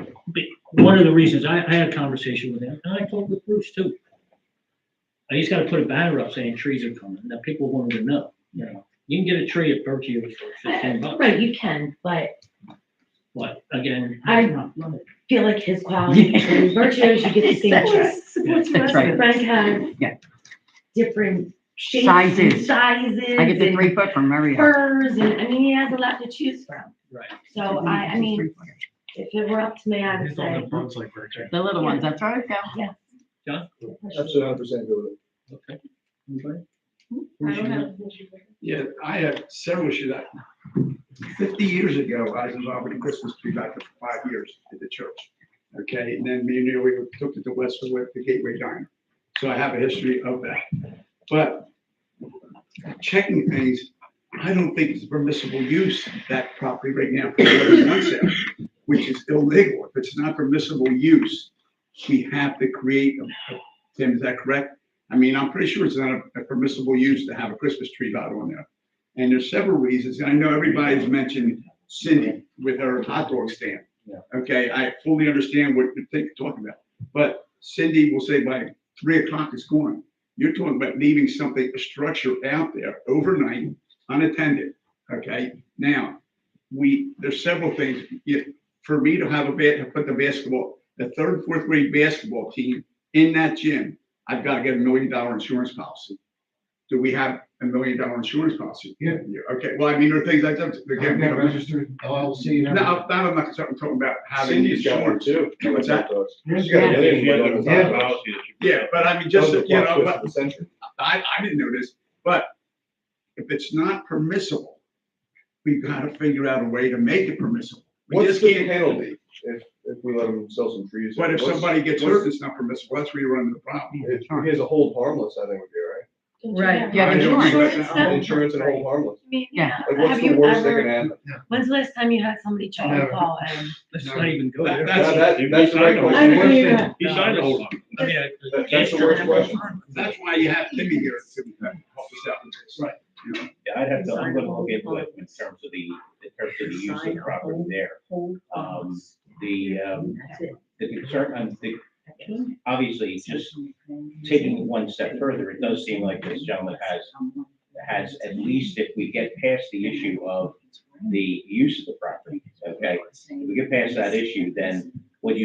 One of the reasons, I had a conversation with him, and I talked with Bruce too. He's gotta put a banner up saying trees are coming, that people want to know, you know. You can get a tree at Berkey for $15. Right, you can, but What, again? I feel like his quality, virtues, you get the same trust. That's right. Frank has Yeah. different shapes and Sizes. sizes. I get the and 3 foot from Mario. Furs, and, I mean, he has a lot to choose from. Right. So I mean, if it were up to me, I would His other say, bugs like Virgin. The little ones, that's right, yeah. John? Absolutely 100% good with it. Okay. Anybody? I don't have an issue with it. Yeah, I have several issues. 50 years ago, I was involved with the Christmas tree back for 5 years at the church. Okay, and then me and Neil, we took it to Westwood with the Gateway Diner. So I have a history of that. But checking things, I don't think it's permissible use that property right now for one sale, which is illegal. If it's not permissible use, we have to create Tim, is that correct? I mean, I'm pretty sure it's not a permissible use to have a Christmas tree out on there. And there's several reasons, and I know everybody's mentioned Cindy with her hot dog stand. Yeah. Okay, I fully understand what you're talking about, but Cindy will say by 3 o'clock it's gone. You're talking about leaving something, a structure out there overnight, unattended, okay? Now, there's several things. For me to have put the 3rd and 4th grade basketball team in that gym, I've got to get $1 million insurance policy. Do we have $1 million insurance policy? Yeah. Okay, well, I mean, there are things like that. Again, got registered LLC. and No, I'm not talking about having Cindy's got one insurance. too. What's that? She's got a million Yeah. Yeah, but I mean, just, you know, but the century. I didn't know this, but if it's not permissible, we've got to figure out a way to make it permissible. We What's just the can't. penalty if we let them sell some trees? But if somebody gets hurt, it's not permissible. That's where you run into the problem. If he has a hold harmless, I think would be all right. Right. Yeah, I don't insurance. agree with that. Insurance and hold harmless. Yeah. Like, what's the worst that can happen? When's the last time you had somebody try to call and? Let's not even go That- there. that's the right I question. agree with that. He signed the whole lot. I mean, That's the worst question. That's why you have Timmy here to help us out with this. Right. You know? Yeah, I'd have to, I'm gonna look into it in terms of the use of the property there. The concern, I think, obviously, just taking it one step further, it does seem like this gentleman has, at least if we get past the issue of the use of the property, okay? If we get past that issue, then what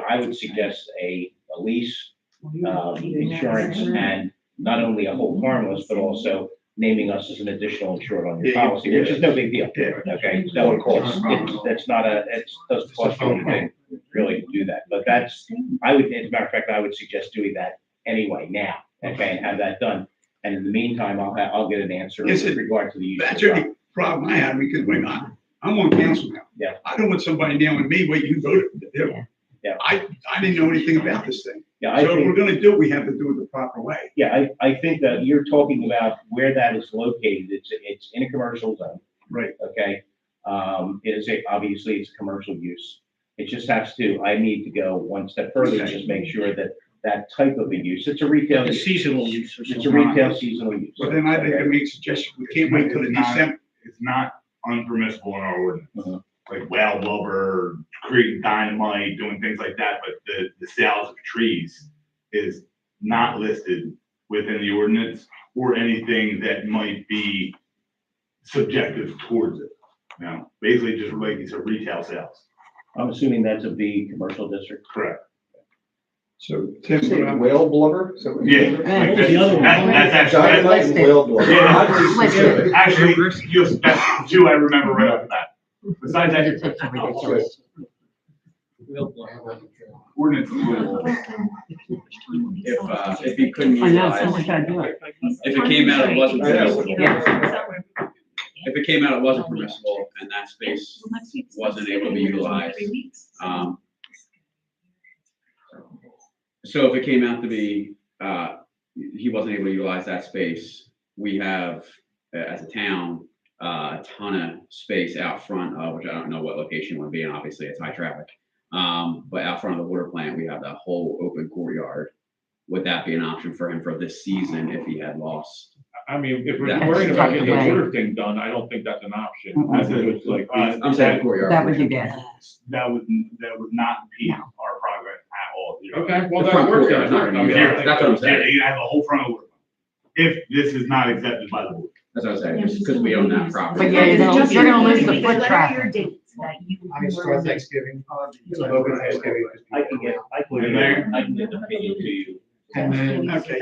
I would suggest a lease, insurance, and not only a hold harmless, but also naming us as an additional insured on your Yeah, policy, which is no big deal, okay? So it's not it doesn't cost you anything really to do that, but as a matter of fact, I would suggest doing that anyway now, okay, and have that done. And in the meantime, I'll get an answer Yes, with regard to the use. of That's the the property. only problem I have, because I'm on council now. Yeah. I don't want somebody nailing me what you voted to do. Yeah. I didn't know anything about this thing. Yeah, I So if we're think, gonna do it, we have to do it the proper way. yeah, I think that you're talking about where that is located, it's in a commercial zone. Right. Okay, obviously it's a commercial use. It just I need to go one step further and just make sure that that type of a use, it's a retail, The seasonal use or it's a something. retail seasonal use. But then I think I Okay? make a suggestion, we can't wait till the It's not- December. It's not unpermissible in our ordinance. Uh-huh. like whale blubber, creating dynamite, doing things like that, but the sales of trees is not listed within the ordinance or anything that might be subjective towards it. You know, basically just like these are retail sales. I'm assuming that's a B commercial district. Correct. So Tim, whale blubber? So- Yeah. What was the other one? That's actually. Dynamite and whale blubber. Yeah, Oddly specific. actually, that's two I remember right off the bat. Besides that, It's ridiculous. ordinance is a little. If he couldn't I know, so utilize, much I do it. if it came out, it wasn't permissible. Yeah. If it came out, it wasn't permissible, and that space wasn't able to be utilized. So if it came out to be, he wasn't able to utilize that space, we have, as a town, a ton of space out front, which I don't know what location it would be, and obviously it's high traffic. But out front of the water plant, we have that whole open courtyard. Would that be an option for him for this season if he had lost? I mean, if we're That's worrying about getting the right. water thing done, I don't think that's an option. Mhm. I think it's like, I'm saying courtyard. That would be bad. That would not impede our progress at all. okay, well, The that front works. courtyard is not gonna be Yeah, there. That's what I'm saying. Yeah, you have the whole front of it. If this is not accepted by the board. That's what I'm saying, just because we own that property. But yeah, you're gonna lose the foot traffic. I mean, start Thanksgiving, open Thanksgiving. I can get the opinion to you. And then, Okay.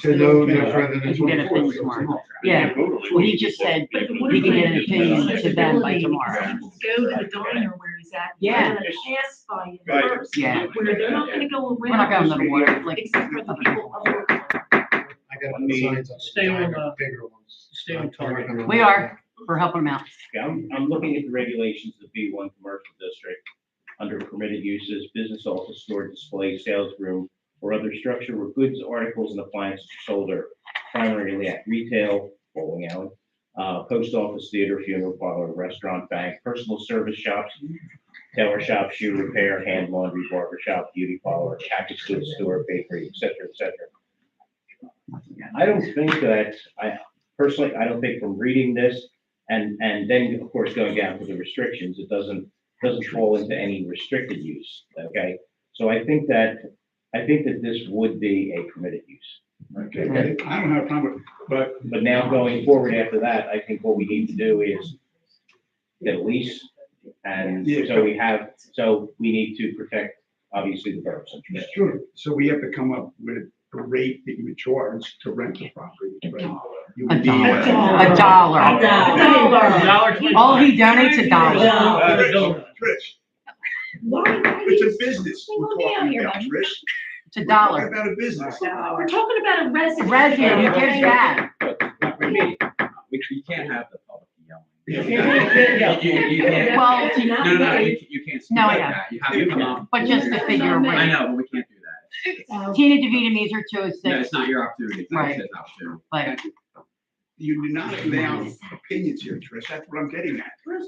to no further You than can get an 24. opinion tomorrow. Yeah, well, he just said he can get an opinion to them by tomorrow. Go to the diner where he's at. Yeah. They're gonna pass by it Right. first. Yeah. Where they're not gonna go around. We're not going to the water, like. Except for the people over. I got the signs up. Stay on, Bigger ones. stay on target. We are, we're helping them out. Okay, I'm looking at the regulations of the B1 commercial district. Under permitted uses, business office, store, display, sales room, or other structure where goods, articles, and appliances are sold are primarily at retail, bowling alley, post office, theater, funeral parlor, restaurant, bank, personal service shops, tailor shop, shoe repair, hand laundry, barber shop, beauty parlor, packaged goods store, bakery, et cetera, et cetera. I don't think that, I don't think from reading this and then, of course, going down to the restrictions, it doesn't fall into any restricted use, okay? So I think that this would be a permitted use. Okay, I don't have a problem, but But now going forward after that, I think what we need to do is get a lease. And so we need to protect, obviously, the borough's interest. sure, so we have to come up with a rate that you would charge to rent the property. right? You A would be, dollar. A dollar. All he donates a dollar. Trish, Why? it's a business we're talking about, Trish. It's a We're dollar. talking about a business. We're talking about a resident. Resident, who gives that? You can't have the public yelling. Yeah. You can't. Well, No, you can't speak No, I like know. that. You have to come up. but just to figure a I rate. know, but we can't do that. Tina DeVita needs her No, 206, it's not your opportunity. It's Right. his opportunity. but You do not allow opinions here, Trish, that's what I'm getting at. Trish,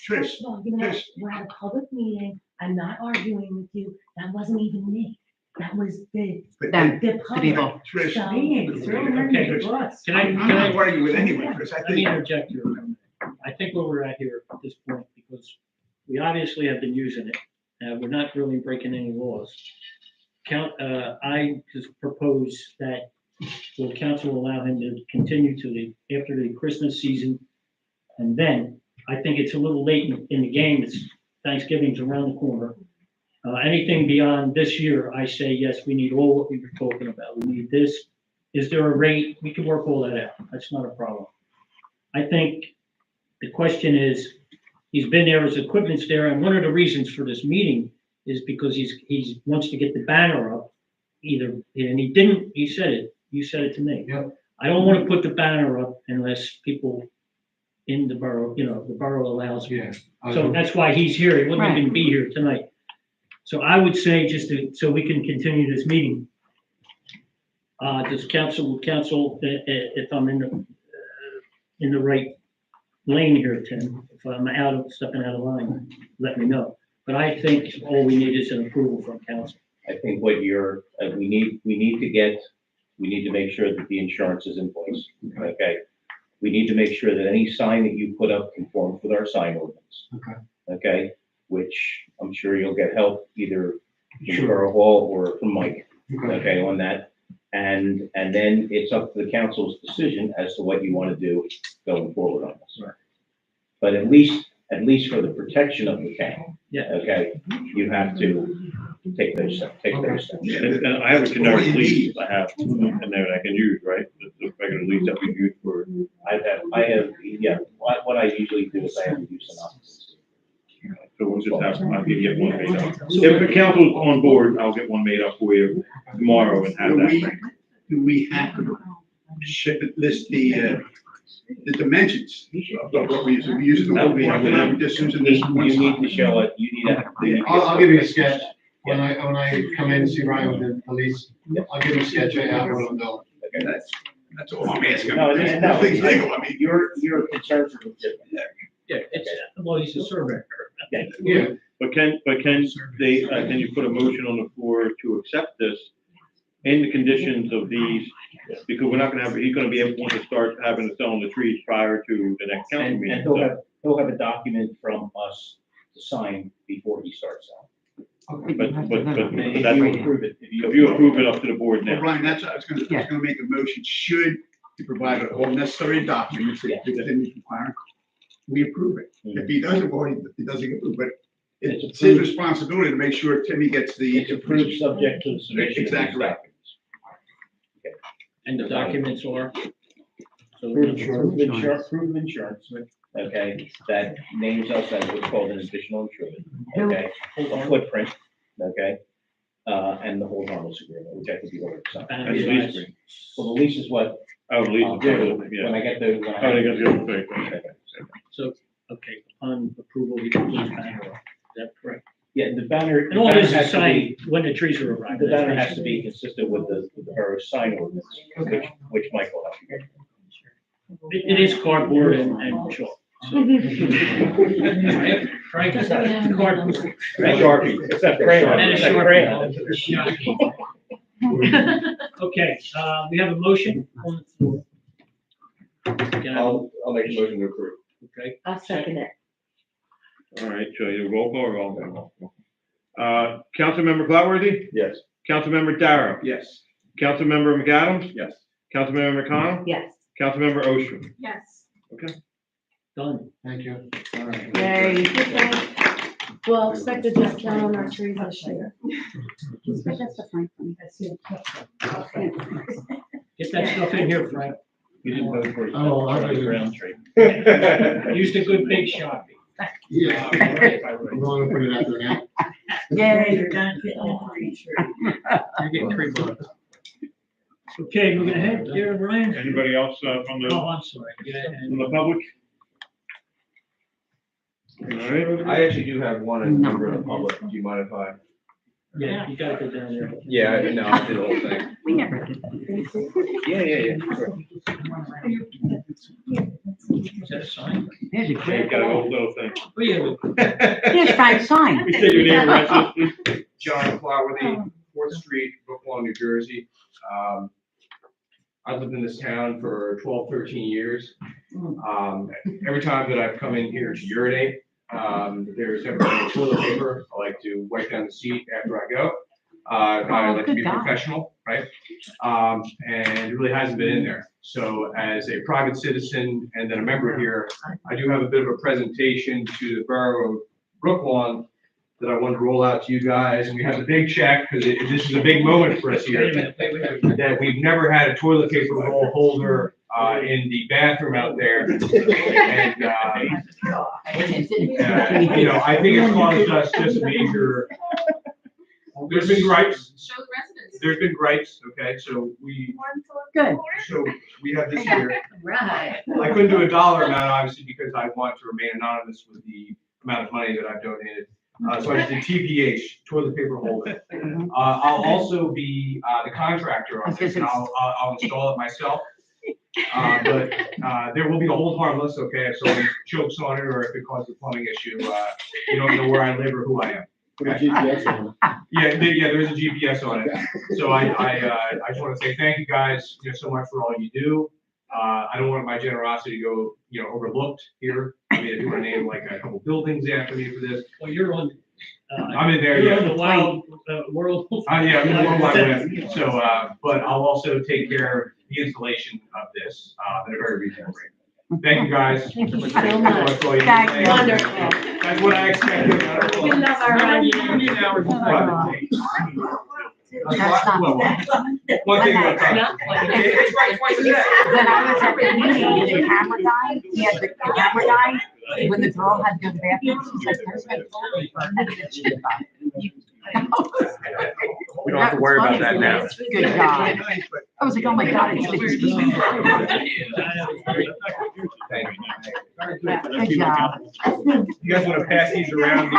First of all, you know, we're at a public meeting, I'm not arguing with you, that wasn't even me, that was the them, the public. people. Trish, So, Okay. Can I'm I, not arguing with anyone, Trish, I let me think, interject here. I think where we're at here at this point, because we obviously have been using it, we're not really breaking any laws. I just propose that the council allow him to continue to after the Christmas season. And then, I think it's a little late in the game, it's Thanksgiving's around the corner. Anything beyond this year, I say, yes, we need all what we were talking about, we need this. Is there a rate? We can work all that out, that's not a problem. I think the question is, he's been there, his equipment's there, and one of the reasons for this meeting is because he's wants to get the banner up, either, and he didn't, he said it, you said it to me. Yep. I don't want to put the banner up unless people in the borough, the borough allows me. Yeah. So that's why he's here, he wouldn't Right. even be here tonight. So I would say, so we can continue this meeting. Does council, if I'm in the right lane here, Tim, if I'm stepping out of line, let me know. But I think all we need is an approval from council. I think what we need to make sure that the insurance is in place, okay? we need to make sure that any sign that you put up conforms with our sign ordinance. Okay. Okay, which I'm sure you'll get help either from Sure. Borough Hall or from Mike, Okay. okay, on that. And then it's up to the council's decision as to what you want to do going forward on this. Right. But at least for the protection of the town. Yeah. Okay, you have to take those steps. And I have a generic lease I have in there that I can use, right? The regular lease that we use for. Yeah, what I usually do is I have to do synopsis. So we'll just have, I'll get one made up. If the council's on board, I'll get one made up for you tomorrow and have that. Do we have to list the dimensions of what we use? We use the whole, we just using this one You spot. need to show it, you need to. I'll give you a sketch. When I come in and see Ryan with the police, I'll give him a sketch right out what I'm doing. Okay. That's all I'm asking. No, Things legal, I mean. your concerns are legitimate. Yeah, it's, well, he's a surveyor. Okay. Yeah. But can they, can you put a motion on the floor to accept this in the conditions of these? Because we're not gonna have, he's gonna be able to start having to sell the trees prior to the next council And meeting. he'll have a document from us to sign before he starts selling. But If that's, you approve it, if you approve it up to the board Well, now. Brian, that's, I was gonna make a motion, should you provide all necessary documents that he require, we approve it. If he doesn't, well, he doesn't approve, but it's his responsibility to make sure Timmy gets the. It's approved subject to the submission. of these Exactly right. documents. And the documents are? So Proof of insurance, okay, that names us as what's called an additional insurance, okay, a footprint, okay, and the hold harmless agreement, which I think you already signed. And That's the lease last- agreement. Well, the lease is what, Oh, lease, I'll yeah, do yeah. when I get the, when I. Oh, they got the other thing. So, okay, upon approval, we can please banner off. Is that correct? Yeah, the banner. And all the banner this has is to be- signed when the trees are arrived. The banner has to be consistent with the borough's sign ordinance, which Mike will have to get. It is cardboard and chalk. Right, Frank, it's cardboard. right? Sharpie, it's that crayon. And a it's that Sharpie. crayon. Okay, we have a motion on the floor. Can I- I'll make a motion to approve. Okay, I'll second it. All right, so you roll call or roll call? Councilmember Cloudworthy? Yes. Councilmember Darrow? Yes. Councilmember McAdams? Yes. Councilmember McConnell? Yes. Councilmember Oshram? Yes. done. Thank you. Yay. We'll expect a discount on our trees this year. Get that stuff in here, Frank. You didn't vote for it. Oh, I voted. Brown tree. Use the good big Sharpie. Yeah. I'm going to put it out there now. Yay. You're getting 3 bucks. Okay, moving ahead, there, Ryan. Anybody else from Oh, the, I'm sorry. Yeah, from the public? All right, I actually do have one as a member of the public. Do you mind if I? yeah, you gotta go down there. Yeah, no, I did the whole thing. We never. Yeah. Sure. Is that a sign? There's a you great, got a whole little thing. Oh, yeah. here's Frank's sign. You said your name right, please? John Cloudworthy, 4th Street, Brooklawn, New Jersey. I've lived in this town for 12, 13 years. Every time that I've come in here to urinate, there's never been toilet paper. I like to wipe down the seat after I go. I like to be good God. professional, right? And it really hasn't been in there. So as a private citizen and then a member here, I do have a bit of a presentation to the Borough of Brooklawn that I want to roll out to you guys. And we have the big check, because this is a big moment for us here, that we've never had a toilet paper roll holder in the bathroom out there. And, you know, I think it's caused us just a major, there's been gripes. Show the residents. There's been gripes, okay, so we Good. have this here. Right. I couldn't do a dollar amount, obviously, because I want to remain anonymous with the amount of money that I've donated. So I just did TPH, toilet paper holder. I'll also be the contractor on this, and I'll install it myself. But there will be a hold harmless, okay, if someone chokes on it or if it causes a plumbing issue, you don't know where I live or who I am. Yeah, there's a GPS on it. So I just want to say thank you guys, so much for all you do. I don't want my generosity to go, overlooked here. I mean, I do want to name like a couple buildings after me for this. Well, you're on. I'm in there, You're yeah. on the wild world. Yeah, I'm in the World Wide Web. So, but I'll also take care of the installation of this, at a very reasonable rate. Thank you, guys. Thank you so much. That's all you Thank need. you. Wonderful. That's what I expected. I don't know. We love our That's not. One thing at a time. It's right twice a day. When I was at the meeting, the camera guy, he had the camera guy, when the girl had to go to the bathroom, he said, there's been and then she did that. We don't have to worry about that now. Good God. I was like, oh my God, it's Good job. You guys want to pass these around?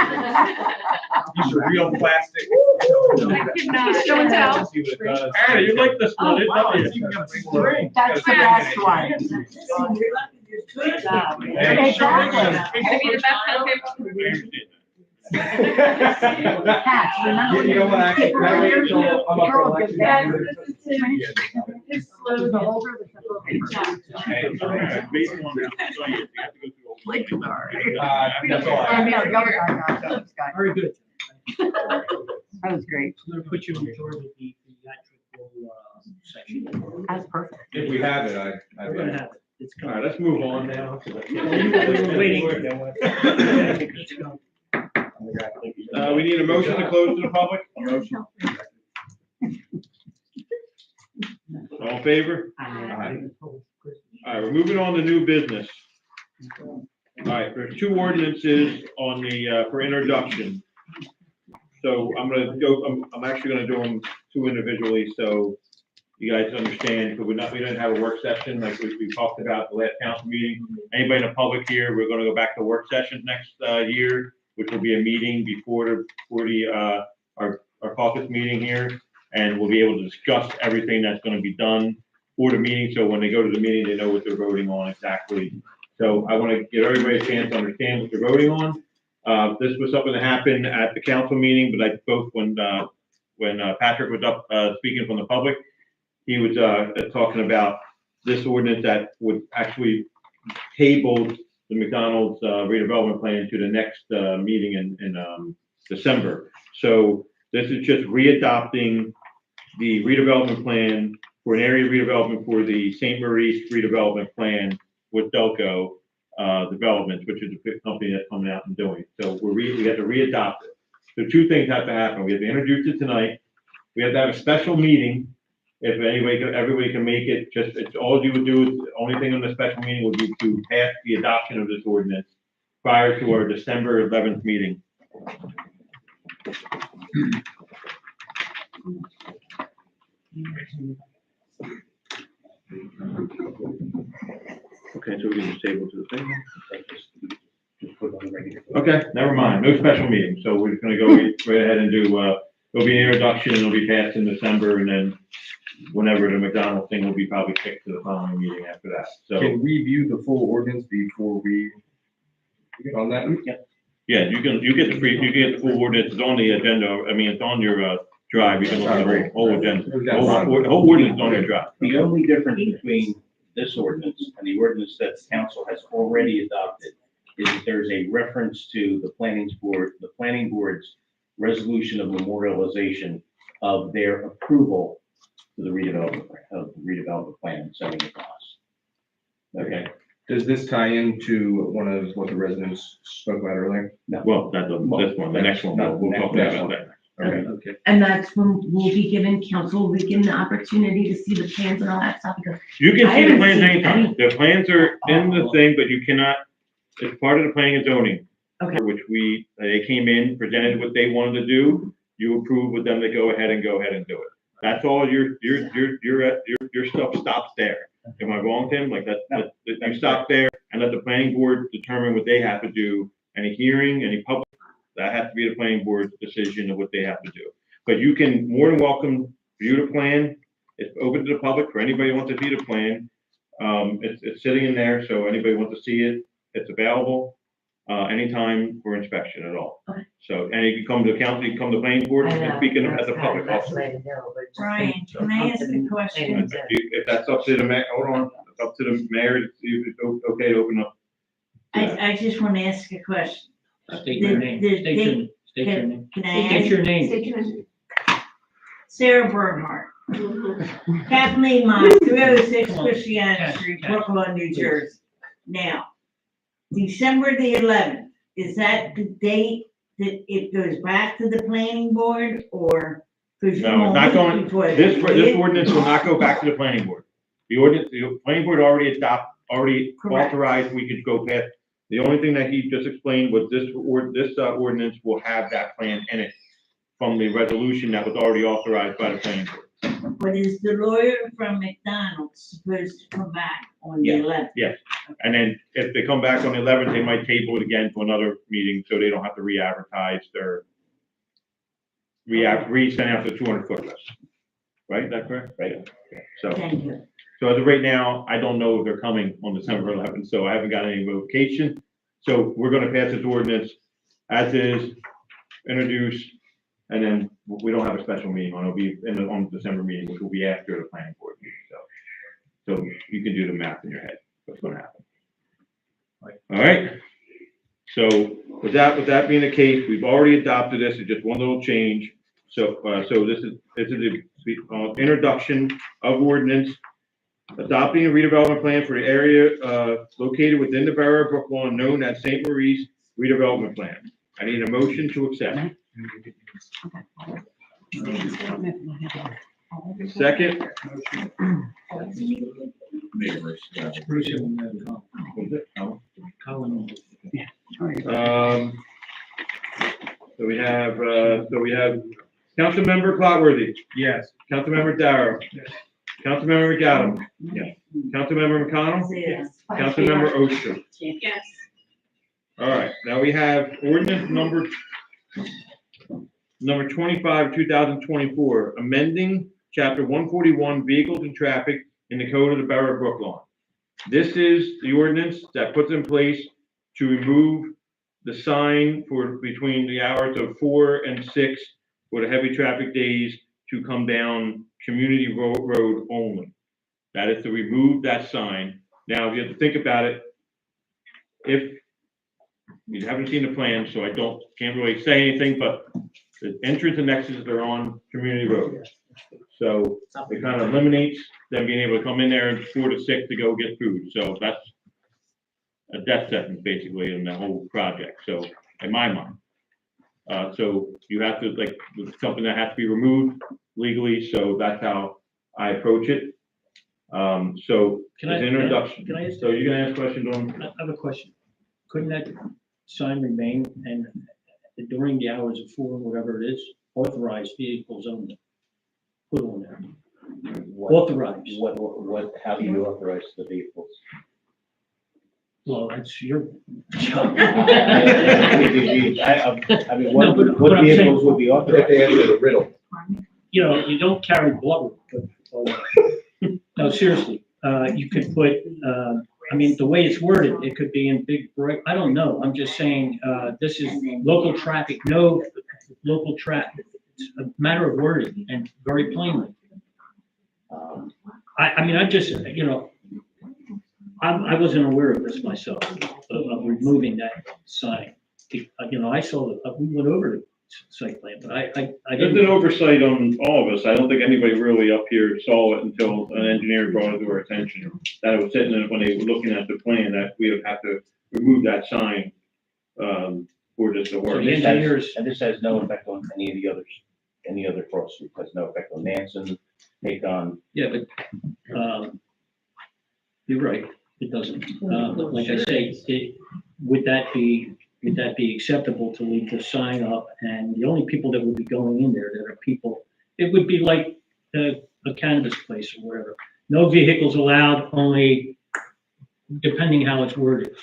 These are real plastic. Show and tell. See what it does. Hey, you like this one? That's the last one. You know what, actually, can I wait until I'm up for election? That's all I have. Very good. That was great. I'm gonna put you in charge of the electrical, section. That's perfect. If we have it, I. We're gonna have it. It's All coming. right, let's move on now. We're waiting. Let's go. We need a motion to close to the public. All in favor? All right, we're moving on to new business. All right, there's two ordinances on the, for introduction. So I'm actually gonna do them two individually, so you guys understand, because we didn't have a work session like we talked about the last council meeting. Anybody in the public here, we're gonna go back to work sessions next, year, which will be a meeting before our caucus meeting here. And we'll be able to discuss everything that's gonna be done for the meeting, so when they go to the meeting, they know what they're voting on exactly. So I wanna give everybody a chance to understand what they're voting on. This was something that happened at the council meeting, but I spoke when Patrick was up, speaking from the public. He was, talking about this ordinance that would actually table the McDonald's, redevelopment plan to the next, meeting in December. So this is just readopting the redevelopment plan for an area redevelopment for the St. Maurice redevelopment plan with Delco Developments, which is a company that's coming out and doing it. So we have to readopt it. So two things have to happen. We have to introduce it tonight. We have to have a special meeting. If everybody can make it, it's all you would do, is the only thing on the special meeting would be to pass the adoption of this ordinance prior to our December 11th meeting. Okay, so we can just table to the thing. Okay, never mind, no special meeting, so we're just gonna go right ahead and do, it'll be an introduction, it'll be passed in December, and then whenever the McDonald's thing will be probably kicked to the following meeting after that, so. Can we view the full ordinance before we get on that? Yeah, you get the full ordinance, it's on the agenda, I mean, it's on your, drive, you can look at the whole agenda. The whole ordinance is on your drive. The only difference between this ordinance and the ordinance that the council has already adopted is that there's a reference to the planning board's resolution of memorialization of their approval to the redevelopment plan setting the cost. Okay, Does this tie into one of what the residents spoke about earlier? Well, that's this one, the next one, we'll talk about that. Okay. And that's when we'll be giving council, we give the opportunity to see the plans and all that stuff, because You can I see the haven't plans seen anytime, the plans are in the thing, but you cannot, it's part of the planning and zoning. Okay. Which they came in, presented what they wanted to do, you approve with them to go ahead and do it. That's all your stuff stops there. Am I wrong, Tim? Like that you stop there and let the planning board determine what they have to do, any hearing, any public, that has to be the planning board's decision of what they have to do. But you can more than welcome view the plan, it's open to the public for anybody who wants to see the plan. It's sitting in there, so anybody wants to see it, it's available, anytime for inspection at all. Okay. So, and you can come to the council, you can come to the planning board, and speaking at the public also. Brian, can I ask a question? If that's up to the hold on, it's up to the mayor to see if it's okay to open up. I just want to ask a question. State your name, state your name. Can I State ask? your name. Sarah Bernhardt, Kathleen Moss, 306 Christiana Street, Brooklawn, New Jersey. Now, December the 11th, is that the date that it goes back to the planning board, or? 'cause you No, won't it's not meet going, before this then, ordinance will not go back to the planning board. The planning board already Correct. authorized, we could go past. The only thing that he just explained was this ordinance will have that plan in it from the resolution that was already authorized by the planning board. But is the lawyer from McDonald's supposed to come back on the Yes. 11th? Yes, and then if they come back on the 11th, they might table it again to another meeting, so they don't have to re-advertise their, re-send out the 200-foot list. Right, is that correct? Right. So, Thank you. so as of right now, I don't know if they're coming on December 11th, so I haven't got any notification. So we're gonna pass this ordinance as is, introduce, and then we don't have a special meeting on, it'll be on the December meeting, which will be after the planning board meeting, so you can do the math in your head, what's gonna happen. All right, so with that being the case, we've already adopted this, it's just one little change. So, so this is the introduction of ordinance, adopting a redevelopment plan for the area, located within the Borough of Brooklawn, known as St. Maurice redevelopment plan. I need a motion to accept. Second. So we have Councilmember Clotworthy. Yes. Councilmember Darrow. Councilmember McAdams. Yes. Councilmember McConnell. Yes. Councilmember Oster. Yes. All right, now we have ordinance number 25, 2024, amending chapter 141, vehicles and traffic in the code of the Borough of Brooklawn. This is the ordinance that puts in place to remove the sign for between the hours of 4 and 6 for the heavy traffic days to come down Community Road only. That is to remove that sign. Now, if you have to think about it, if you haven't seen the plan, so can't really say anything, but the entrance and exits are on Community Road. So it kind of eliminates them being able to come in there and 4 to 6 to go get food. So that's a death sentence basically in the whole project. So in my mind, so you have to it's something that has to be removed legally. So that's how I approach it. So Can I- as an introduction, can I ask- so you can ask questions on. I have a question. Couldn't that sign remain and during the hours of 4, whatever it is, authorized vehicles only? Put on there. Authorized. How do you authorize the vehicles? Well, that's your job. I mean, No, but what I'm saying- vehicles would be authorized? They answer the riddle. You know, you don't carry blood. No, seriously, you could put, I mean, the way it's worded, it could be in big, bright, I don't know. I'm just saying, this is local traffic, no local traffic. It's a matter of wording and very plainly. I mean, I just, you know, I wasn't aware of this myself, of removing that sign. You know, I saw that, we went over the site plan, but I There's an didn't. oversight on all of us. I don't think anybody really up here saw it until an engineer brought it to our attention. That it was sitting there when they were looking at the plan that we would have to remove that sign, for this to So work. the engineers, And this has no effect on any of the others, any other cross street, has no effect on Manson, Macon. yeah, but, you're right, it doesn't. Like I say, would that be acceptable to leave the sign up? And the only people that would be going in there that are people, it would be like a cannabis place or whatever. No vehicles allowed, only depending how it's worded.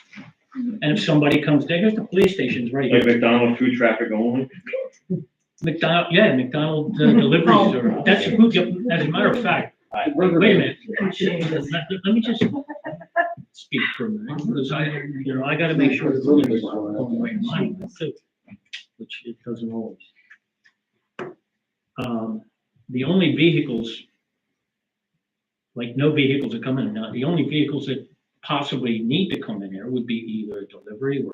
And if somebody comes, there's the police stations right Like here. McDonald's food traffic only. McDonald deliveries or, that's, as a matter of fact, wait a minute. Let me just speak for a minute, because I gotta make sure the ruling is on the right line, too, which it doesn't always. The only vehicles, like no vehicles are coming in. Now, the only vehicles that possibly need to come in there would be either a delivery or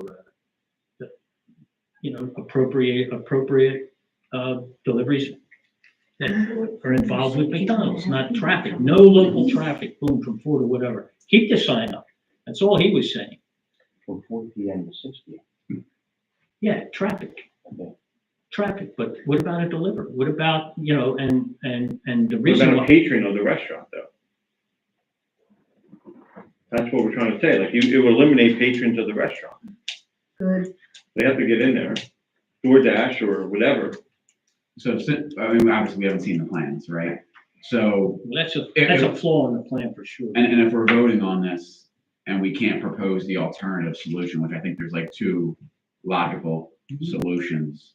appropriate deliveries that are involved with McDonald's, not traffic, no local traffic, boom, from 4 to whatever. Keep the sign up. That's all he was saying. From 4 PM to 6 PM. Yeah, traffic. Okay. Traffic, but what about a delivery? What about, and the What reason about a why. patron of the restaurant, though? That's what we're trying to say, like, it will eliminate patrons of the restaurant. Good. They have to get in there, DoorDash or whatever. So, I mean, obviously, we haven't seen the plans, right? So, That's a flaw in the plan for sure. and if we're voting on this and we can't propose the alternative solution, which I think there's like 2 logical solutions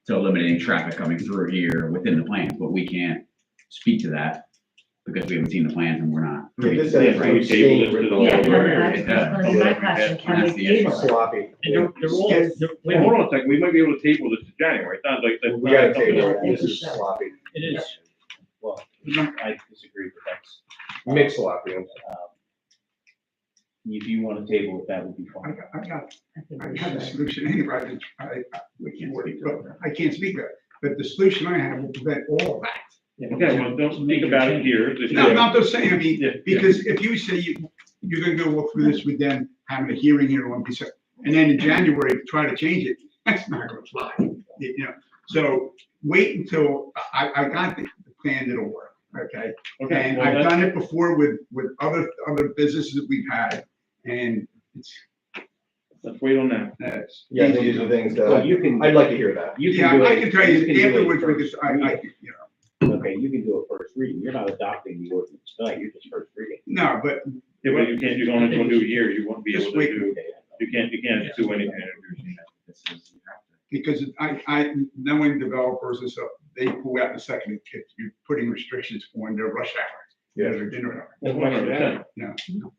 to eliminating traffic coming through here within the plans, but we can't speak to that because we haven't seen the plans and we're not. privy to This it, is right? We table this to the Yeah, library. that's gonna be my question, can we That's the issue. table it? Sloppy. And they're all, Yes. wait a Hold minute, on a second, we might be able to table this to January, it sounds like. that's We gotta not- table it. think This we is should. sloppy. it is. Well, I disagree, but that's. Mix sloppy. If you want to table it, that would be I fine. got, I think I we have a should. solution anyway, I can't speak of it, but the solution I have will prevent all of that. Okay, well, don't speak about it here. Just- No, I'm just saying, I mean, Yeah, yeah. because if you say you're gonna go all through this with them having a hearing here on December, and then in January, try to change it, that's not gonna fly, So wait until, I got the plan, it'll work, okay? Okay, And well, I've that's- done it before with other businesses that we've had, and it's, let's wait on that. that's. Yeah, these are things Well, that, you can. I'd like to hear that. You Yeah, can do I it. can tell you you can do it afterwards, first reading. Okay, you can do a first reading. You're not adopting the ordinance tonight. You're just first reading. No, but Yeah, but you can't, you're going into a new year, you won't be able Just to wait. do, you can't do anything. because I, knowing developers and stuff, they pull out the second, if you're putting restrictions on their rush hour. Yeah. Their dinner hour. 100%,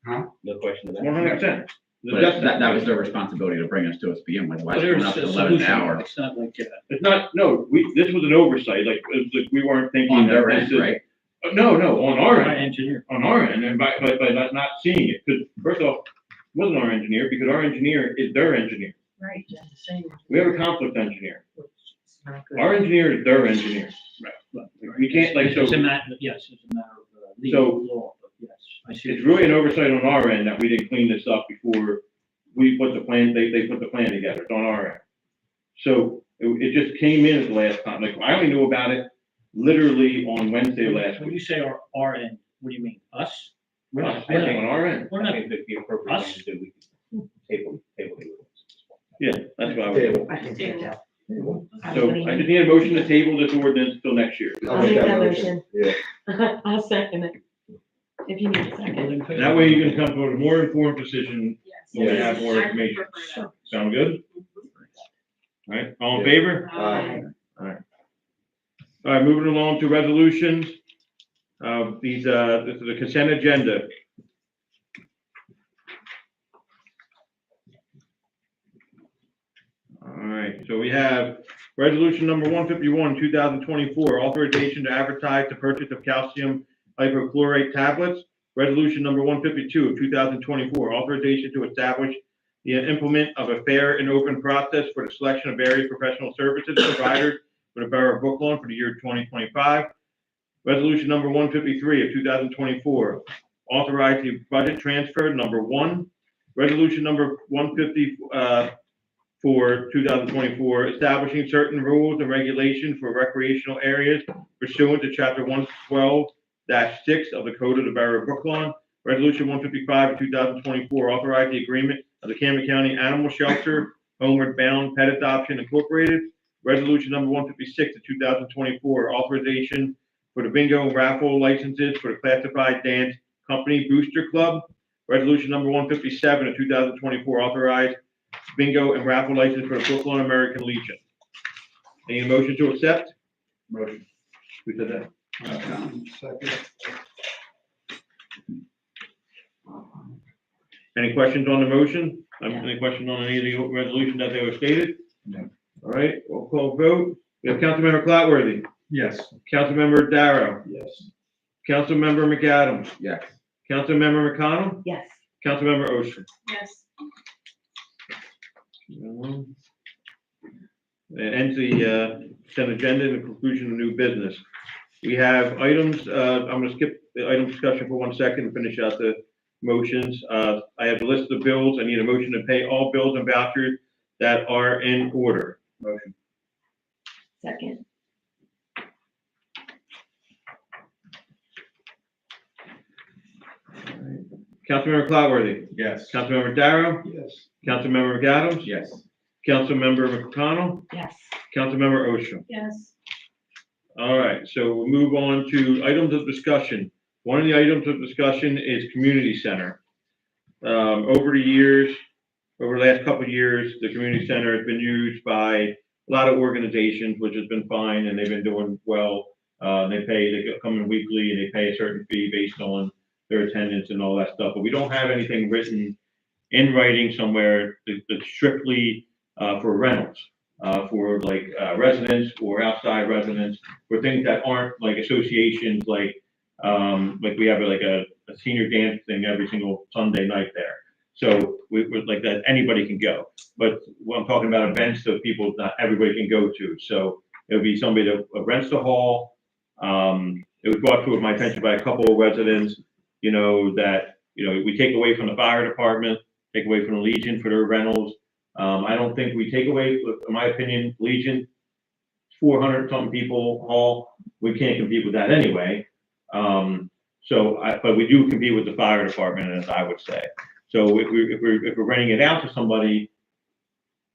Huh? question about 100%. But that was their responsibility to bring us to us to begin with. Why But is it there's coming up a at the 11th solution. hour? It's not like, It's not, no, this was an oversight, like, we weren't thinking. On that their this end, is- right? No, on our my end, engineer. and by not seeing it, because first off, it wasn't our engineer, because our engineer is their engineer. Right, yeah, same. We have a conflict engineer. It's not good. Our engineer is their engineer. We can't, like, so, It's a matter, yes, it's a matter of legal law, but yes, I see. it's really an oversight on our end that we didn't clean this up before we put the plan, they put the plan together, it's on our end. So, it just came in at the last time, like, I only knew about it literally on Wednesday last When week. you say our end, what do you mean? Us? We're Us, not, on our end, we're I not, think that the appropriate thing Us? to do, we can table the ordinance. yeah, that's what I was doing. I can take that. So, I just need a motion to table this ordinance till next year. I'll make that motion. Yeah. I'll second it. If you need a second. That way you can come to a more informed decision when we have more information. Sound good? All right, all in favor? Aye. All right, moving along to resolutions. This is the consent agenda. All right, so we have resolution number 151, 2024, authorization to advertise the purchase of calcium hypochlorite tablets. Resolution number 152 of 2024, authorization to establish the implement of a fair and open process for the selection of various professional services providers for the Borough of Brooklawn for the year 2025. Resolution number 153 of 2024, authorize the budget transfer number 1. Resolution number 150 for 2024, establishing certain rules and regulations for recreational areas pursuant to Chapter 112-6 of the Code of the Borough of Brooklawn. Resolution 155 of 2024, authorize the agreement of the Camden County Animal Shelter, Homeward Bound Pet Adoption Incorporated. Resolution number 156 of 2024, authorization for the bingo and raffle licenses for the Classified Dance Company Booster Club. Resolution number 157 of 2024, authorize bingo and raffle license for the Brooklawn American Legion. Any motion to accept? Motion. Who said that? Second. Any questions on the motion? Any questions on any of the resolutions that they were stated? No. All right, roll call vote. We have Councilmember Clatworthy, Yes. Councilmember Darrow, Yes. Councilmember McAdams, Yes. Councilmember McConnell, Yes. Councilmember Oster. Yes. That ends the consent agenda and the conclusion of new business. We have items, I'm gonna skip the item discussion for 1 second and finish out the motions. I have the list of bills. I need a motion to pay all bills and vouchers that are in order. Motion. Second. Councilmember Cloudworthy, Yes. Councilmember Darrow, Yes. Councilmember McAdams, Yes. Councilmember McConnell, Yes. Councilmember Oster. Yes. All right, so we'll move on to items of discussion. One of the items of discussion is community center. Over the years, over the last couple of years, the community center has been used by a lot of organizations, which has been fine, and they've been doing well. They come in weekly and they pay a certain fee based on their attendance and all that stuff, but we don't have anything written in writing somewhere that's strictly for rentals, for like residents or outside residents, for things that aren't like associations, like we have like a senior dance thing every single Sunday night there. So we like that, anybody can go. But when I'm talking about events that people, not everybody can go to. So it would be somebody that rents the hall. It was brought to my attention by a couple of residents, that, we take away from the fire department, take away from the Legion for their rentals. I don't think we take away, in my opinion, Legion, 400 something people hall, we can't compete with that anyway. But we do compete with the fire department, as I would say. So if we're renting it out to somebody,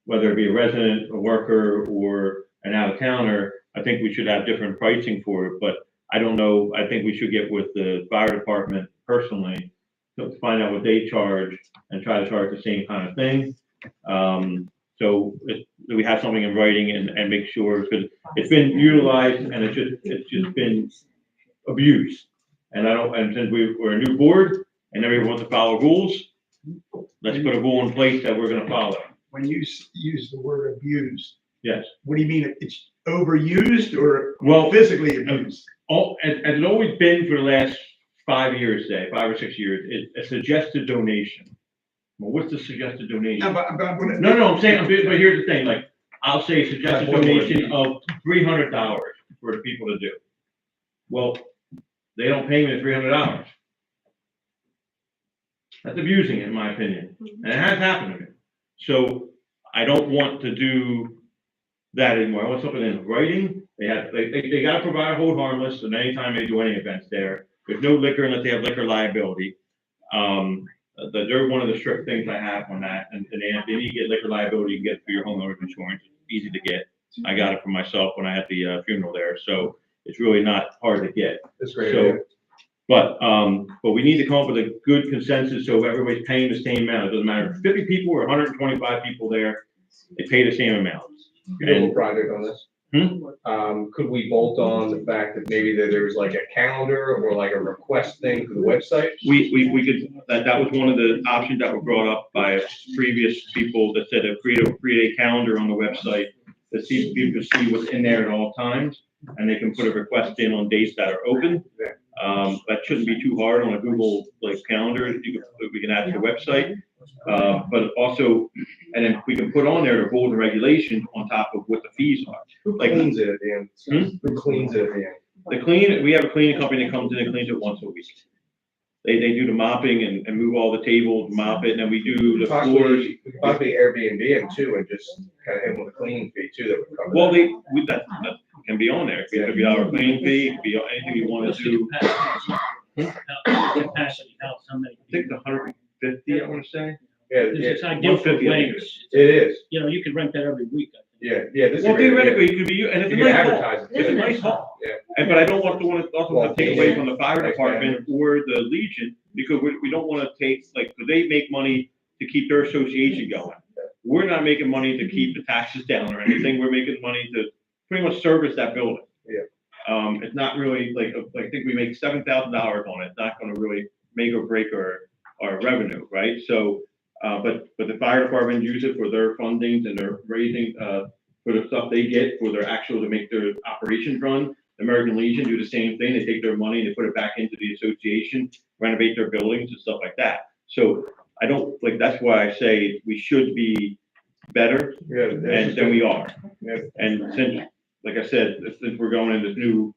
whether it be a resident, a worker, or an out-of-towner, I think we should have different pricing for it, but I don't know, I think we should get with the fire department personally to find out what they charge and try to charge the same kind of thing. So we have something in writing and make sure, because it's been utilized and it's just been abused. And since we're a new board and everyone wants to follow rules, let's put a rule in place that we're gonna follow. When you use the word abused, Yes. what do you mean? It's overused or Well, physically abused? As it's always been for the last 5 years, 5 or 6 years, it's a suggested donation. Well, what's the suggested donation? No, but No, I'm saying, but here's the thing, like, I'll say suggested donation of $300 for the people to do. Well, they don't pay me the $300. That's abusing it, in my opinion, and it has happened to me. So I don't want to do that anymore. I want something in writing. They gotta provide a hold harmless, and anytime they do any events there, there's no liquor unless they have liquor liability. They're one of the strict things I have on that, and they need to get liquor liability, you can get it through your homeowner's insurance, it's easy to get. I got it for myself when I had the funeral there, so it's really not hard to get. That's great. So, but we need to come up with a good consensus, so everybody's paying the same amount. It doesn't matter if 50 people or 125 people there, they pay the same amount. Could do a little project on this. Could we bolt on the fact that maybe there was like a calendar or like a request thing for the website? We could, that was one of the options that were brought up by previous people that said create a calendar on the website that people can see what's in there at all times, and they can put a request in on dates that are open. That shouldn't be too hard on a Google calendar. We can add to the website. But also, and then we can put on there the rules and regulations on top of what the fees are. Who cleans it at the end? Who cleans it at the end? We have a cleaning company that comes in and cleans it once a week. They do the mopping and move all the tables, mop it, and then we do the floors. Possibly Airbnb them too and just kind of hit with a cleaning fee too that would cover. Well, that can be on there. It could be $50 cleaning fee, it could be anything you want to do. Capacity, how many? I think it's 150, I want to say. Yeah, It's ideal for 150, I think it weddings. It is. You could rent that every week. I think. Yeah. This is Well, a great idea. theoretically, it could be, and it's a You can nice hall. advertise it. It's a nice hall. Yeah. But I don't want to also take away from the fire Nice department or the Legion, because we don't want to take, because they make money to keep their association going. We're not making money to keep the taxes down or anything. We're making money to pretty much service that building. Yeah. It's not really I think we make $7,000 on it. It's not going to really make or break our revenue, right? So, but the fire department use it for their fundings and their raising, for the stuff they get for their to make their operations run. American Legion do the same thing. They take their money and they put it back into the association, renovate their buildings and stuff like that. So I don't, like, that's why I say we should be better and than we are. And since, like I said, since we're going into this new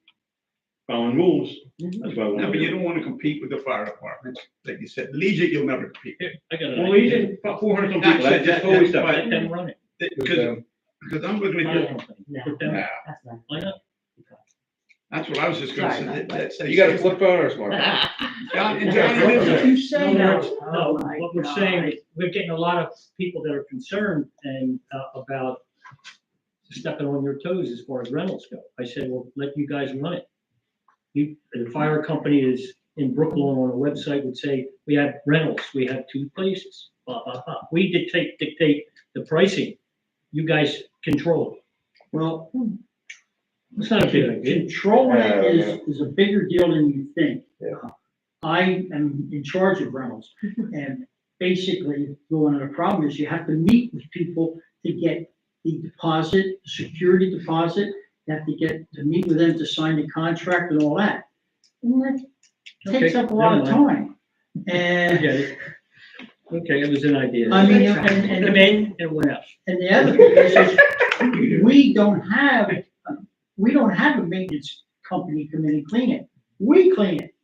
following rules, that's why I want No, to but you do. don't want to compete with the fire departments. Like you said, Legion, you'll never compete. I got Well, Legion, about 400 some people, that's always Let something. them run it. Because I'm looking at your, No, Put them- yeah, that's not. Why not? that's what I was just gonna Sorry say. about that. You got a flip phone or a smartphone? John, and Johnny, what you say No, now? no, what we're saying is, we're getting a lot of people that are concerned and, about stepping on your toes as far as rentals go. I said, well, let you guys run it. The fire company is in Brooklawn on a website would say, we have rentals, we have 2 places, blah, blah, blah. We dictate the pricing. You guys control it. Well, It's not a big idea. controlling it is a bigger deal than you think. Yeah. I am in charge of rentals, and basically, one of the problem is you have to meet with people to get the deposit, security deposit. You have to meet with them to sign the contract and all that. And that takes Okay, up a lot of never mind. time. And, Get it. Okay, it was an idea. I mean, Come in and went out. and the other thing is we don't have a maintenance company come in and clean it. We clean it.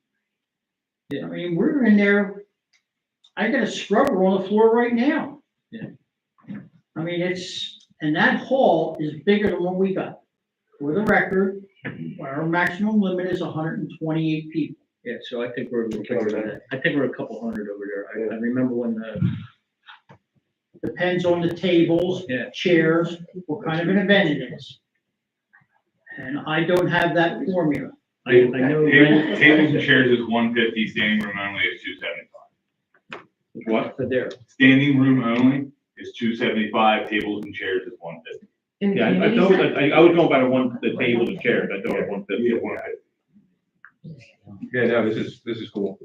Yeah. I mean, we're in there, I got a scrubber on the floor right now. Yeah. I mean, and that hall is bigger than what we got. For the record, our maximum limit is 128 people. Yeah, so I think we're I think we're a couple hundred over there. I remember when Depends on the tables, Yeah. chairs, what kind of an event it is. And I don't have that formula. I know. Tables and chairs is 150, standing room only is 275. What? For there. Standing room only is 275, tables and chairs is 150. Yeah, I thought, I was going by the table, the chairs, I thought it was 150. Yeah, no, this is cool.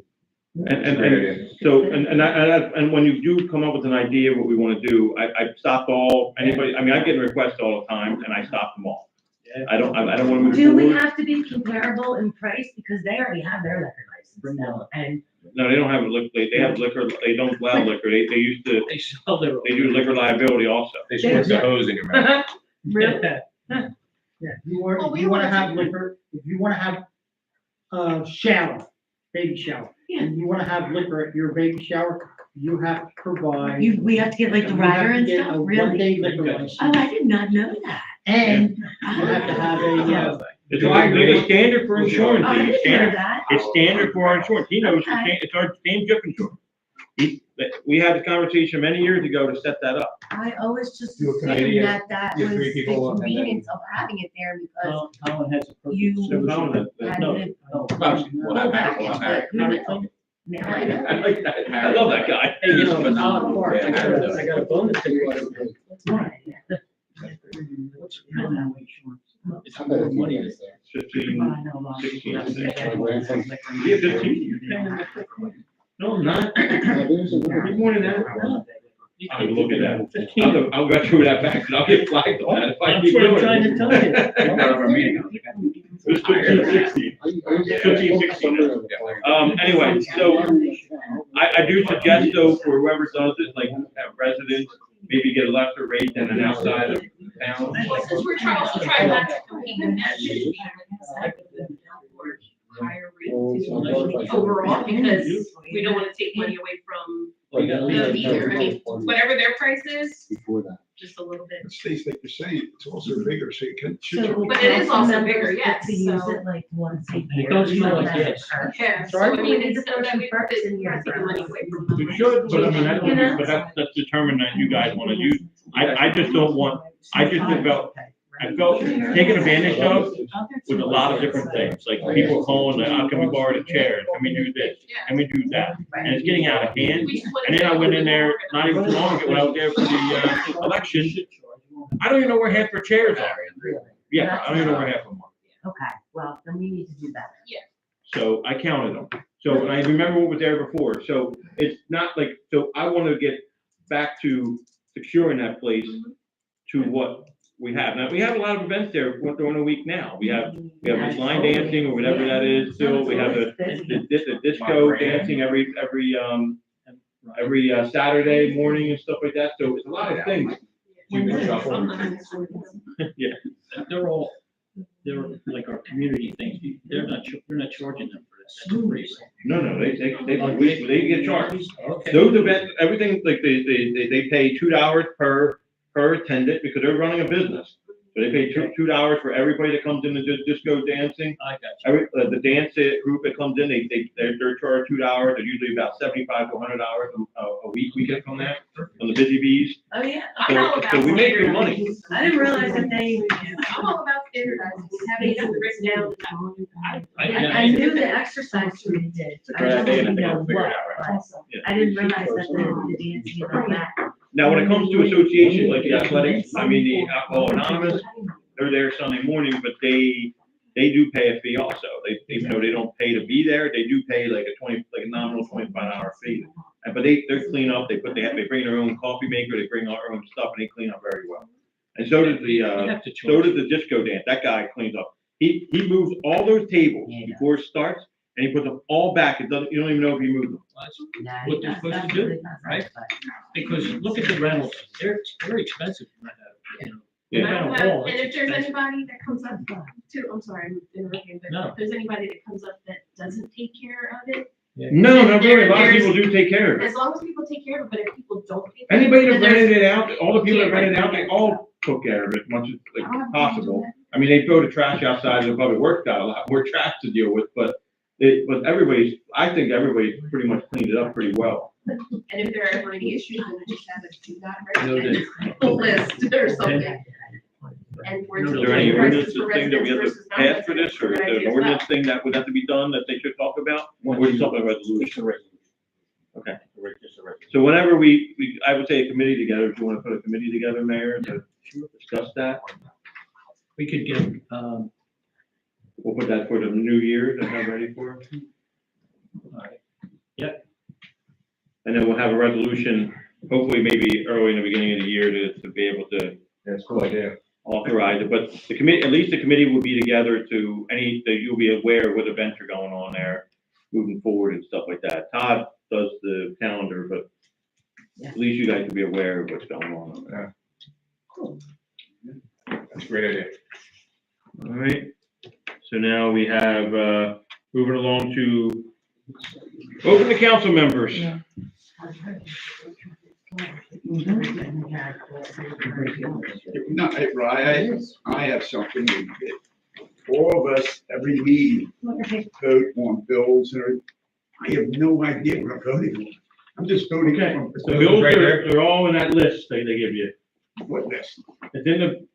And so, and when you do come up with an idea of what we want to do, I stopped anybody, I mean, I get requests all the time and I stop them all. I don't want to move Do we forward. have to be comparable in price? Because they already have their liquor license now, and No, they don't have a liquor, they have liquor, they don't allow liquor, they used to, They sell their. they do liquor liability also. They squirt the hose in your mouth. really, Yeah, you Well, want, we if you wanna wanna have take- liquor, if you wanna have a shower, baby shower, and you wanna have liquor at your baby shower, you have to provide. we have to get like the you have rider to and get stuff, a really? one-day liquor license, Oh, I did not know that. and you have to have a, It's a standard for insurance, Oh, I it's didn't know standard, that. it's standard for our insurance, he knows, Okay. it's our same Jeff insurance. We had the conversation many years ago to set that up. I always just You a assumed Canadian? that You was have 3 the people and then- convenience of having it there because Colin has a. You- Colin has- had no. it. Well, Pull back, but who knows? Now I know. I like that, I love that guy. Hey, you know, Phenomenal. I got a bonus to you. It's more money. Than 15, I know, Lon. 16, Yeah. 16. Yeah, 15. No, I'm not. Good morning, now. I'm looking at it. I'll go through that back, and I'll get flagged on that if I That's keep what I'm doing trying to it. tell you. It was 15, 16. 15, 16. Anyway, so I do suggest though, for whoever does it, like residents, maybe get a lesser rate than an outside of town. Well, since we're also trying not to compete with that, higher rate overall, because we don't wanna take money away from them either. I mean, whatever their price is, just a little bit. It stays like you're saying, it's also bigger, so you can. But it is also bigger, yes, To use so. it like once a It year. don't smell You like don't have this. a perk. Yeah, so Sorry, I mean, we need to it's not throw that some we, perks in here. we're not taking money away from them. We should, but I mean, that's determined that you guys wanna use. I just don't want, I felt taken advantage of with a lot of different things, like people calling, can we borrow the chairs, can we do this, can we do that? And it's getting out of hand, and then I went in there, not even too long ago, when I was there for the, election, I don't even know where half their chairs are. Yeah, I don't even know where half of them are. Okay, well, then we need to do better. So I counted them. So, and I remember what was there before. So it's not like, so I want to get back to securing that place to what we have. Now, we have a lot of events there during the week now. We have this line dancing or whatever that is still. We have the disco dancing every Saturday morning and stuff like that. So it's a lot of things. Yeah. They're like our community things. They're not charging them for this. That's free. No, they get charged. Okay. Those events, everything, like they pay $2 per attendant because they're running a business. So they pay $2 for everybody that comes in to do disco dancing. I got you. The dance group that comes in, they're charged $2. They're usually about $75 to $100 a week we get from that, from the Busy Bees. Oh, yeah. I'm all about So we make good money. standardizing. I didn't realize that I'm all about standardizing, having it written down. I knew the exercise committee did. I Right, they didn't gotta know figure it what. out, right? Yeah. I didn't realize that the dancing and all that. Now, when it comes to associations like the athletics, the Alcohol Anonymous, they're there Sunday morning, but they do pay a fee also. Even though they don't pay to be there, they do pay like a nominal $25 fee. But they're clean up, they bring their own coffee maker, they bring our own stuff, and they clean up very well. And so does the disco dance, that guy cleans up. He moves all those tables before it starts, and he puts them all back, you don't even know if he moved them. What they're supposed to do, right? Because look at the rentals, they're expensive to rent out, you know. Yeah. No matter what, And it's if there's expensive. anybody that comes up to, I'm sorry, I'm interrupting, but No. if there's anybody that comes up that doesn't take care of it, No, not really, a lot of people do take care of it. as long as people take care of it, but if people don't take care of it. Anybody that then there's- rented it out, all the people that rented it out, they all took care of it as much as possible. I mean, they throw the trash outside, the public works got a lot more trash to deal with, but I think everybody's pretty much cleaned it up pretty well. And if there are ever any issues, then we just have it do not Noted. list or something. And we're Is taking there any prices ordinance for thing that we have to residents versus pass for this, or is there an non-residents. ordinance thing that would have to be done that they should talk about? Or is it something resolution? Okay. So whenever I would say a committee together, if you want to put a committee together, Mayor, to discuss that, We could get, we'll put that for the new year to have ready for. alright. Yep. And then we'll have a resolution, hopefully maybe early in the beginning of the year to be able to. That's a cool idea. Authorize it, but the committee, at least the committee will be together that you'll be aware of what events are going on there moving forward and stuff like that. Todd does the calendar, but at least you guys will be aware of what's going on. Yeah. That's a great idea. All right, so now we have, moving along to open the council members. No, hey, Brian, I have something. All of us, every meeting, vote on bills and everything. I have no idea what I'm voting on. I'm just voting Okay, on. the bills they're all in that list they give you. What list? It's in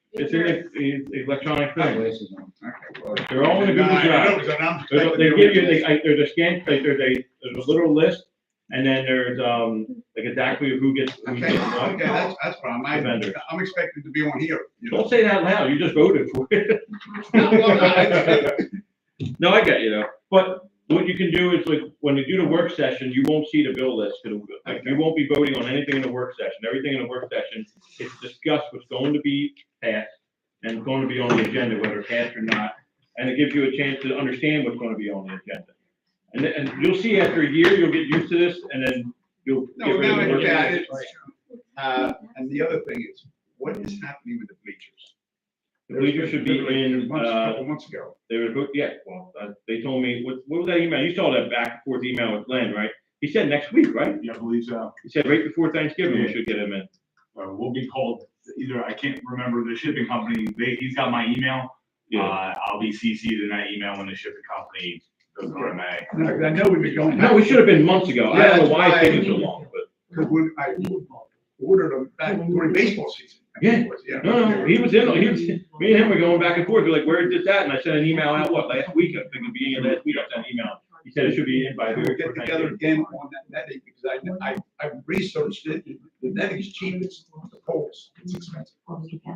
the electronic thing. Okay. They're all in the Google No, I know, Drive. 'cause I'm They expecting give you, to- there's a scan, like, there's a little list, and then there's, like exactly who gets Okay, what. okay, that's fine. The vendors. I'm expected to be on here. you know. Don't say that loud, you just voted for it. No, I get you though, but what you can do is, like, when you do the work session, you won't see the bill list, like, you won't be voting on anything in the work session, everything in the work session is discussed what's going to be passed and going to be on the agenda, whether passed or not, and it gives you a chance to understand what's gonna be on the agenda. And you'll see after a year, you'll get used to this, and then you'll. No, get rid of no, the work yeah, session. and the other thing is, what is happening with the bleachers? The bleachers should be in, A couple months ago. they were, they told me, what was that email? You saw that back and forth email with Glenn, right? He said next week, right? Yeah, I believe so. He said right before Thanksgiving, we should get him in. We'll be called, either, I can't remember the shipping company, he's got my email. Yeah. I'll be CC'd in that email when the shipping company goes on May. No, I know we've been going. No, we should have been months ago. I don't know why it's taking so long, but. Because when I ordered them back during baseball season. I think it was, yeah. No, me and him were going back and forth. We're like, where is this at? And I sent an email out, last week? I think the beginning of last week, I sent an email. He said it should be in by. We'll get together again on that netting, because I researched it, the netting is cheap, it's the poles, it's expensive.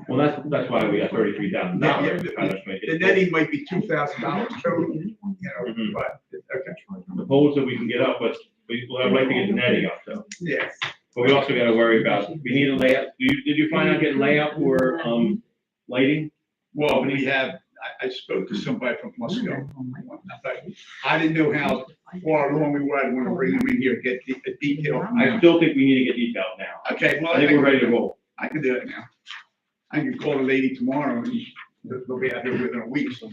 Well, that's why we got $33,000. The netting might be $2,000 total, you know, Mhm. but, okay. The poles that we can get up, but I'd like to get the netting up, so. Yes. But we also gotta worry about, we need a layout. Did you find out getting layout for, lighting? Well, we have, I spoke to somebody from Musco. But I didn't know how far along we were. I want to bring them in here, get a detail. from I them. still think we need to get detailed now. Okay, well. I think we're ready to roll. I can do it now. I can call the lady tomorrow and they'll be out here within a week, so,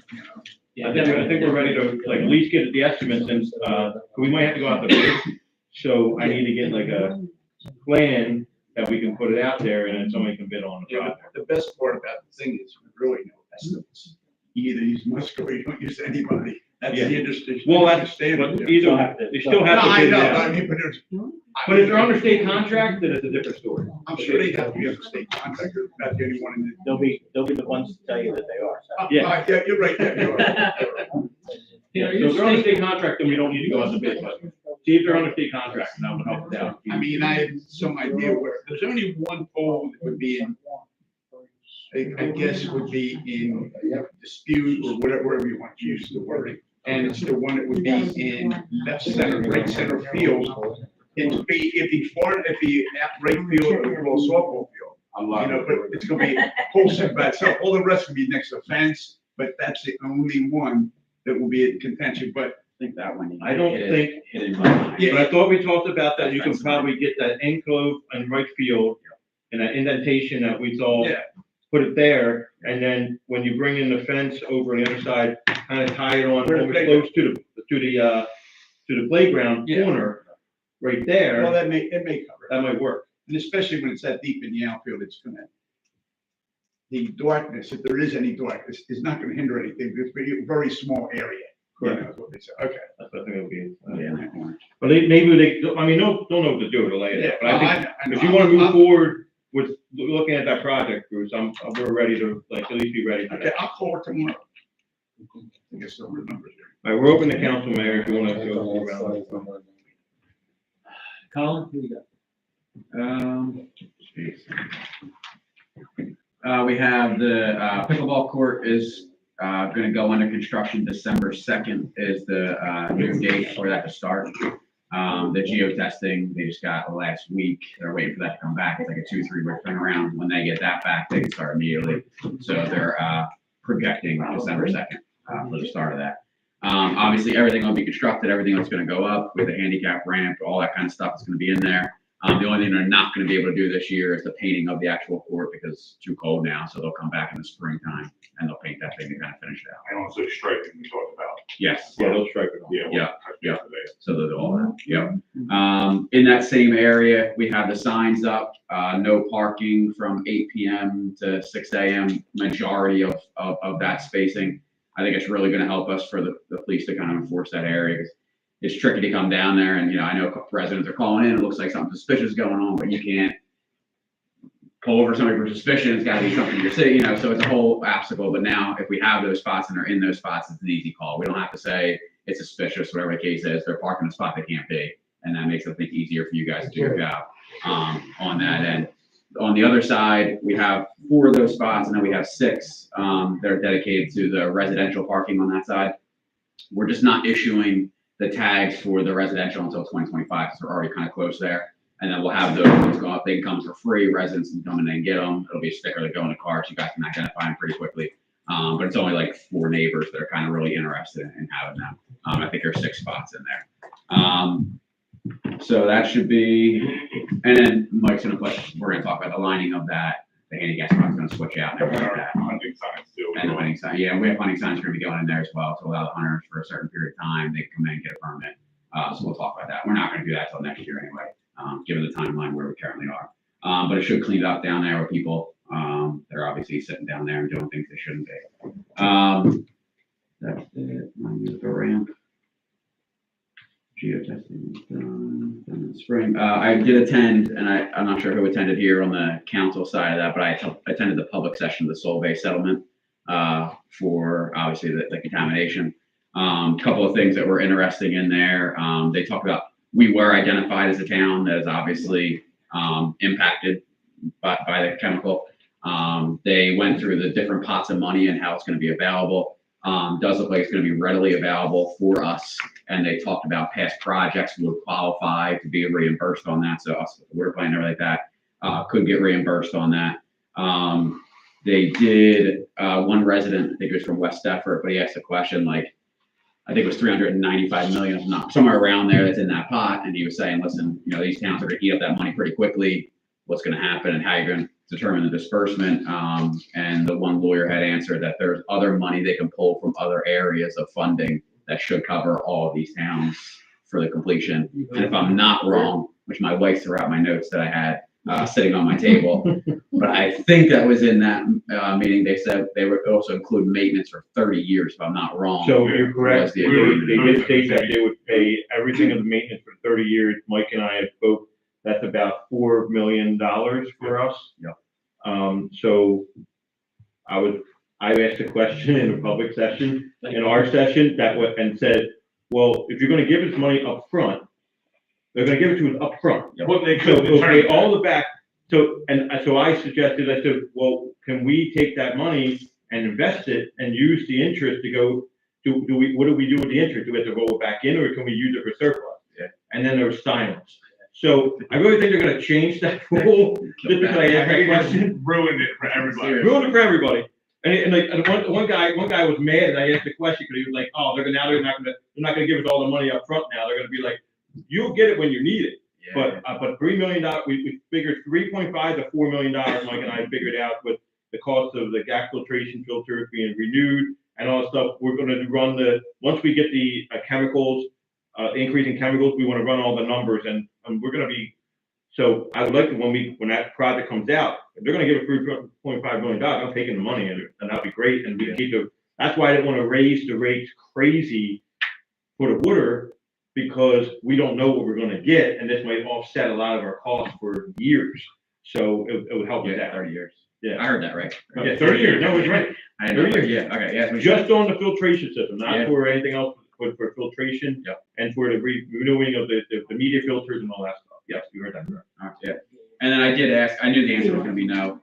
you know. I think we're ready to, like, at least get the estimates and, we might have to go out to bid. So I need to get like a plan that we can put it out there and then somebody can bid on the Yeah, project. but the best part about the thing is, we really know estimates. You either use Musco or you don't use anybody. That's Yeah. the industry. Well, that's, standard. but either, they still have No, to I bid it know, out. but I mean, but there's. But if they're under state contract, then it's a different story. I'm sure they have to be under state contract, or not the only one in They'll be the ones to tell you that they are. the. Yeah. Yeah, you're right, yeah, you're right. Yeah, so if they're under state contract, then we don't need to go out to bid, but see if they're under state contract, and that would help us out. I mean, I have some idea where, there's only one pole that would be in, I guess it would be in dispute or whatever you want to use the wording. And it's the one that would be in left center, right center field. It'd be far, it'd be at right field or a little softball field. You know, but it's gonna be whole set by itself. All the rest would be next to the fence, but that's the only one that will be in contention, but I think that one. I don't think, Hidden behind. but I thought we talked about that, you can probably get that enclosed and right field and that indentation that we saw. Yeah. Put it there, and then when you bring in the fence over on the other side, kind of tie it on Where the almost close to the playground Yeah. corner, right well, there, it may cover it. that might work. And especially when it's that deep in the outfield, it's gonna, the darkness, if there is any darkness, is not gonna hinder anything. It's a very small area. You know, is what they say. Okay. That's what I think it would be. Yeah, in that corner. But maybe they, I mean, don't know what to do to lay it out, but I think I know. if you wanna move forward with looking at that project, Bruce, we're ready to, like, at least be ready for Okay, that. I'll call her tomorrow. I guess some of the numbers there. All right, we're open to council, Mayor, if you wanna go around. Colin, who you got? We have the pickleball court is gonna go under construction. December 2nd is the new date for that to start. The geotesting, they just got last week. They're waiting for that to come back. It's like a 2-3 week turnaround. When they get that back, they can start immediately. So they're projecting December 2nd for the start of that. Obviously, everything will be constructed, everything that's gonna go up with a handicap ramp, all that kind of stuff is gonna be in there. The only thing they're not gonna be able to do this year is the painting of the actual court because it's too cold now, so they'll come back in the springtime and they'll paint that thing to kind of finish it out. And also striping we talked about. Yes. Yeah, they'll strike it. Yeah. So they'll do all that, yeah. In that same area, we have the signs up, no parking from 8 PM to 6 AM, majority of that spacing. I think it's really gonna help us for the police to kind of enforce that area, 'cause it's tricky to come down there and, you know, I know residents are calling in, it looks like something suspicious is going on, but you can't pull over somebody for suspicion, it's gotta be something you're seeing, you know, so it's a whole obstacle, but now if we have those spots and they're in those spots, it's an easy call. We don't have to say it's suspicious, whatever the case is, they're parking in a spot they can't be, and that makes it, I think, easier for you guys to do your job, on that end. On the other side, we have 4 of those spots, and then we have 6, that are dedicated to the residential parking on that side. We're just not issuing the tags for the residential until 2025, because we're already kind of close there. And then we'll have those ones go up, they can come for free, residents can come in and get them. It'll be a sticker that go in the car, so you guys can identify them pretty quickly. But it's only like 4 neighbors that are kind of really interested in having them. I think there's 6 spots in there. So that should be, and then Mike's gonna we're gonna talk about the lining of that. The handicap spot's gonna switch out and everything like that. Hunting signs too. And the hunting sign, yeah, we have hunting signs gonna be going in there as well to allow the hunters for a certain period of time, they can come in and get a permit. So we'll talk about that. We're not gonna do that till next year anyway, given the timeline where we currently are. But it should clean up down there with people, they're obviously sitting down there and doing things they shouldn't be. That's it, the ramp. Geotesting is done in the spring. I did attend, and I'm not sure who attended here on the council side of that, but I attended the public session of the Solvay settlement for obviously the contamination. Couple of things that were interesting in there. They talked about, we were identified as a town that is obviously impacted by the chemical. They went through the different pots of money and how it's going to be available. Does look like it's going to be readily available for us. And they talked about past projects would qualify to be reimbursed on that. So us, water plant and everything like that, could get reimbursed on that. They did, one resident, I think it was from West Deptford, but he asked a question like, I think it was 395 million, if not somewhere around there that's in that pot. And he was saying, listen, you know, these towns are gonna eat up that money pretty quickly. What's gonna happen and how you're gonna determine the disbursement. And the one lawyer had answered that there's other money they can pull from other areas of funding that should cover all of these towns for the completion. And if I'm not wrong, which my wife threw out my notes that I had sitting on my table, but I think that was in that meeting, they said they would also include maintenance for 30 years, if I'm not wrong. So you're correct. Was the They agreement. did state that they would pay everything of the maintenance for 30 years. Mike and I have spoke, that's about $4 million for us. Yep. So I've asked a question in a public session, in our session, and said, well, if you're gonna give us money up front, they're gonna give it to us up front. What they So could we'll pay determine. all the back, so I suggested, I said, well, can we take that money and invest it and use the interest to go, what do we do with the interest? Do we have to roll it back in, or can we use it for surplus? Yeah. And then there was silence. So I really think they're gonna change that rule, just because I asked that question. Ruined it for everybody. Ruined it for everybody. And one guy was mad, and I asked the question, because he was like, oh, they're not gonna give us all the money up front now. They're gonna be like, you'll get it when you need it. Yeah. But $3 million, we figured 3.5 to $4 million, Mike and I figured out with the cost of the gas filtration filters being renewed and all that stuff. We're gonna run once we get the chemicals, increase in chemicals, we wanna run all the numbers, and we're gonna be, so I would like to, when that project comes out, if they're gonna give us $3.5 million, I'm taking the money, and that'd be great, and we can keep that's why I didn't wanna raise the rates crazy for the water, because we don't know what we're gonna get, and this might offset a lot of our costs for years. So it would help with Yeah, that. 30 years. Yeah. I heard that right. Yeah, 30 years, no, it's right. I didn't know. 30 years. Yeah, okay, yeah. Just on the filtration system, Yeah. not for anything else, but for filtration. Yep. And for the renewing of the media filters and all that stuff. Yes, you heard that correct. Yeah. And then I did ask, I knew the answer was gonna be no,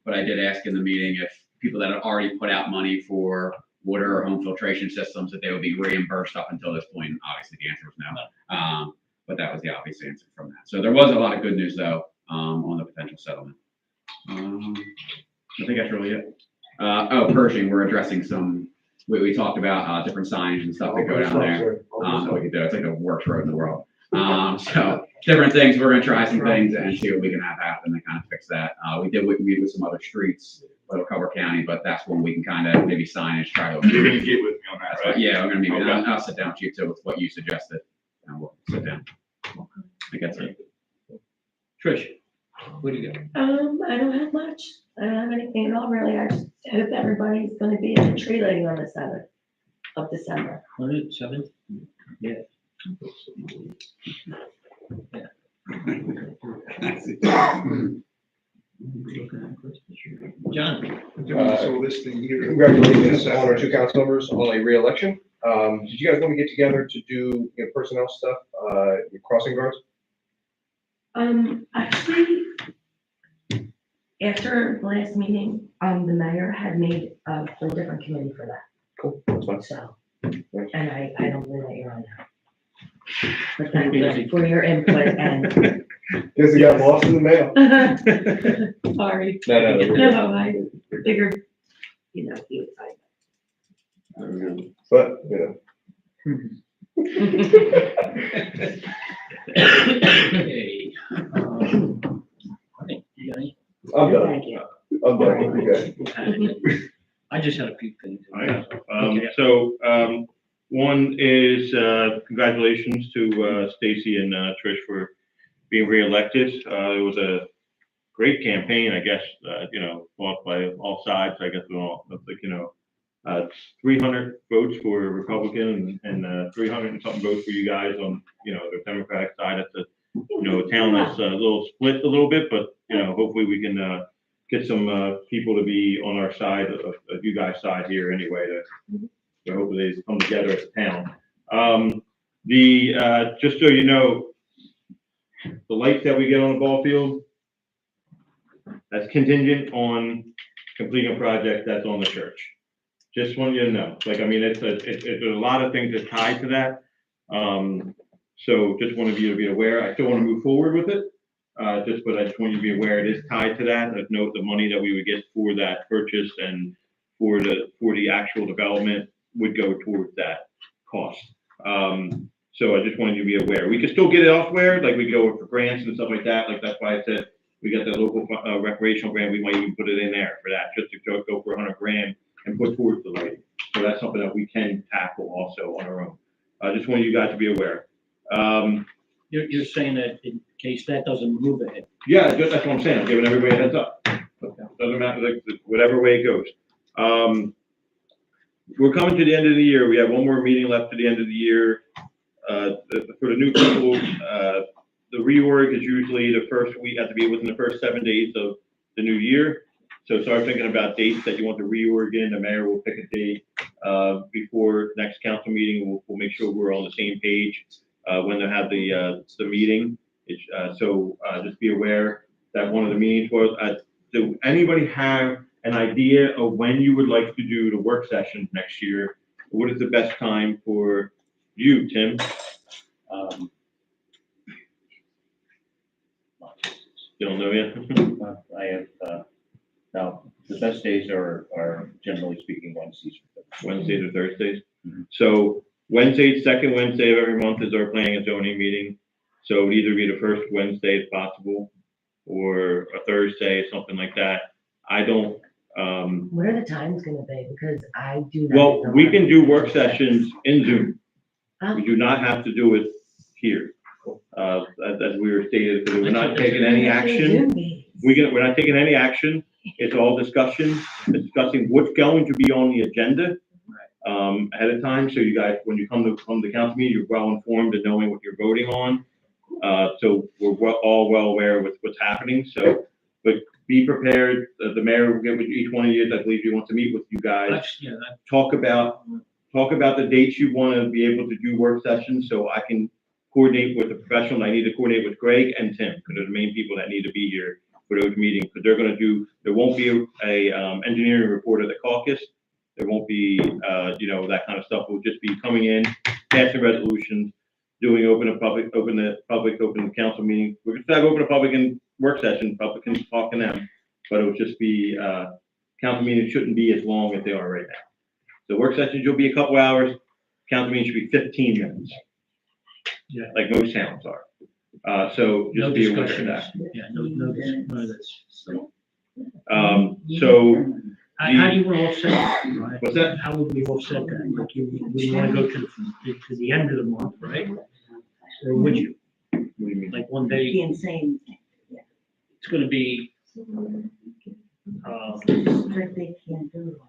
but I did ask in the meeting if people that had already put out money for water or home filtration systems, that they would be reimbursed up until this point. Obviously, the answer was no. But that was the obvious answer from that. So there was a lot of good news though, on the potential settlement. I think that's really it. Pershing, we're addressing some, we talked about, different signage and stuff that go down there. That we could do. It's like the worst road in the world. So different things, we're gonna try some things and see what we can have happen to kind of fix that. We did meet with some other streets, that'll cover county, but that's when we can kind of maybe signage, try to. You're gonna get with me on that, right? Yeah, I'm gonna meet, Okay. I'll sit down with you too with what you suggested, and we'll sit down. I think that's it. Trish, what do you got? I don't have much. I don't have anything at all, really. I just hope everybody's gonna be at the tree lighting on the 7th of December. On the 7th? Yeah. John? Doing so this thing here. Congratulations on our two council members on a reelection. Did you guys want to get together to do, personnel stuff, your crossing guards? Actually, after the last meeting, the mayor had made a different committee for that. Cool, that's fine. So, and I don't believe that you're on that. But thank you for your input and. Guess it got lost in the mail. Sorry. No. No, I figured, you was like. But, Okay. You got any? I'm done. Thank you. I'm done. Okay. I just had a few things. One is, congratulations to, Stacy and, Trish for being reelected. It was a great campaign, I guess, fought by all sides, I guess, it's like, 300 votes for Republican and 300 and something votes for you guys on, the Democratic side. That's a town that's a little split a little bit, but, hopefully we can, get some, people to be on our side of you guys' side here anyway, to hopefully they come together as a town. Just so you know, the lights that we get on the ball field, that's contingent on completing a project that's on the church. Just want you to know, there's a lot of things that tie to that. So just wanted you to be aware. I still want to move forward with it. but I just want you to be aware, it is tied to that. Note the money that we would get for that purchase and for the actual development would go towards that cost. So I just wanted you to be aware. We could still get it elsewhere, like we go for grants and stuff like that. Like that's why I said we got that local recreational grant. We might even put it in there for that, just to go for 100 grand and put towards the lighting. So that's something that we can tackle also on our own. I just want you guys to be aware. You're saying that in case that doesn't move ahead. Yeah, that's what I'm saying. I'm giving everybody a heads up. Doesn't matter, like, whatever way it goes. We're coming to the end of the year. We have one more meeting left to the end of the year. For the new people, the reorg is usually the first week, have to be within the first 7 days of the new year. So start thinking about dates that you want to reorg in. The mayor will pick a date before next council meeting. We'll make sure we're on the same page when they have the meeting. So just be aware that one of the meetings was, do anybody have an idea of when you would like to do the work sessions next year? What is the best time for you, Tim? Don't know yet? I have, now, the best days are generally speaking Wednesdays. Wednesdays or Thursdays? So Wednesday, second Wednesday of every month is our planning and zoning meeting. So it would either be the first Wednesday if possible, or a Thursday, something like that. I don't, What are the times gonna be? Because I do. not well, know. we can do work sessions in Zoom. Huh? We do not have to do it here. As we were stated, because we're not taking any action. We're not taking any action. It's all discussion, discussing what's going to be on the agenda ahead of time. So you guys, when you come to the council meeting, you're well informed and knowing what you're voting on. So we're all well aware with what's happening. So, but be prepared. The mayor will get with each one of you. I believe he wants to meet with you guys. Talk about the dates you want to be able to do work sessions, so I can coordinate with the professional. I need to coordinate with Greg and Tim, because they're the main people that need to be here for those meetings, because they're going to do, there won't be a engineering report of the caucus. There won't be, that kind of stuff. We'll just be coming in, passing resolutions, doing open the council meeting. We're going to have open a public and work session, public can talk to them, but it'll just be, council meetings shouldn't be as long as they are right now. The work sessions will be a couple hours, council meeting should be 15 minutes. Yeah. Like most towns are. So No just be aware of discussions. that. Yeah, none of this. So, So how do you want to offset that, right? What's that? How would we offset that? Like we want to go to the end of the month, right? Or would you? What do you mean? Like one day, The insane. it's gonna be, Like they can't do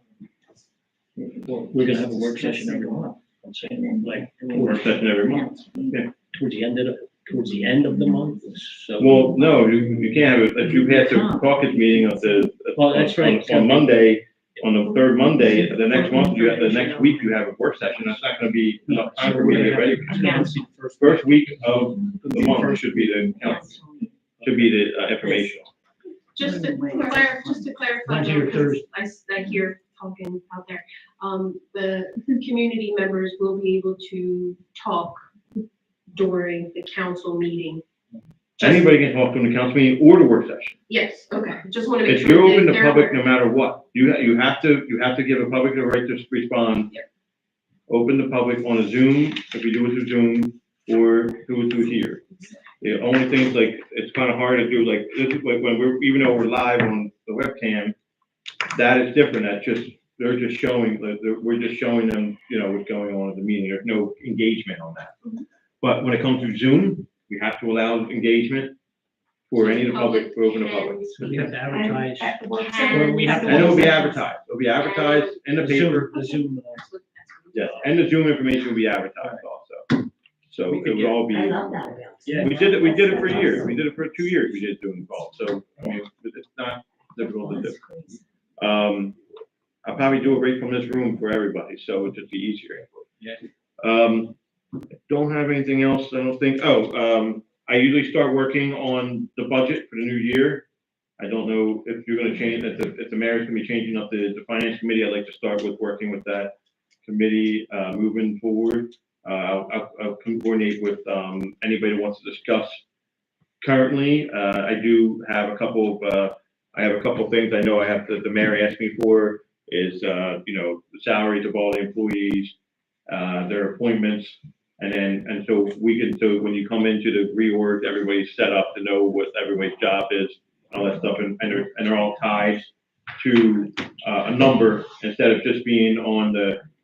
well, we're gonna have a work session every month. I'm saying, like, Work session every month. Yeah. towards the end of the month, so. Well, no, you can't have it, if you pass the caucus meeting of Well, that's right. on Monday, on the third Monday, the next month, the next week you have a work session, that's not gonna be enough time for me to get ready. First week of the month should be the informational. Just to clarify, Wednesday or Thursday. I hear talking out there. The community members will be able to talk during the council meeting. Anybody can talk during the council meeting or the work session. Yes, okay, just want to make If sure. you're open to they're public, aware. no matter what, you have to give a public the right to respond. Yep. Open the public on a Zoom, if you do it through Zoom, or do it through here. The only things like, it's kind of hard to do, like, this is like when even though we're live on the webcam, that is different, they're just showing, we're just showing them, what's going on at the meeting, there's no engagement on that. But when it comes to Zoom, we have to allow engagement for any of the public, to open the public. So we have to advertise. And- Or we have to- And it'll be advertised, in the paper, The Zoom. yes, and the Zoom information will be advertised also. So it will all be, I love that. Yeah. we did it for years, we did it for 2 years, we did Zoom calls, so, I mean, it's not difficult to do. I'll probably do it right from this room for everybody, so it'll just be easier. Yeah. Don't have anything else, I don't think. I usually start working on the budget for the new year. I don't know if you're gonna change, if the mayor's gonna be changing up the finance committee, I'd like to start with working with that committee, moving forward. I'll coordinate with, anybody who wants to discuss currently. I do have a couple of, I have a couple of things I know I have to, the mayor asked me for is, the salaries of all the employees, their appointments. And so so when you come into the reorg, everybody's set up to know what everybody's job is, all that stuff, and they're all tied to, a number instead of just being on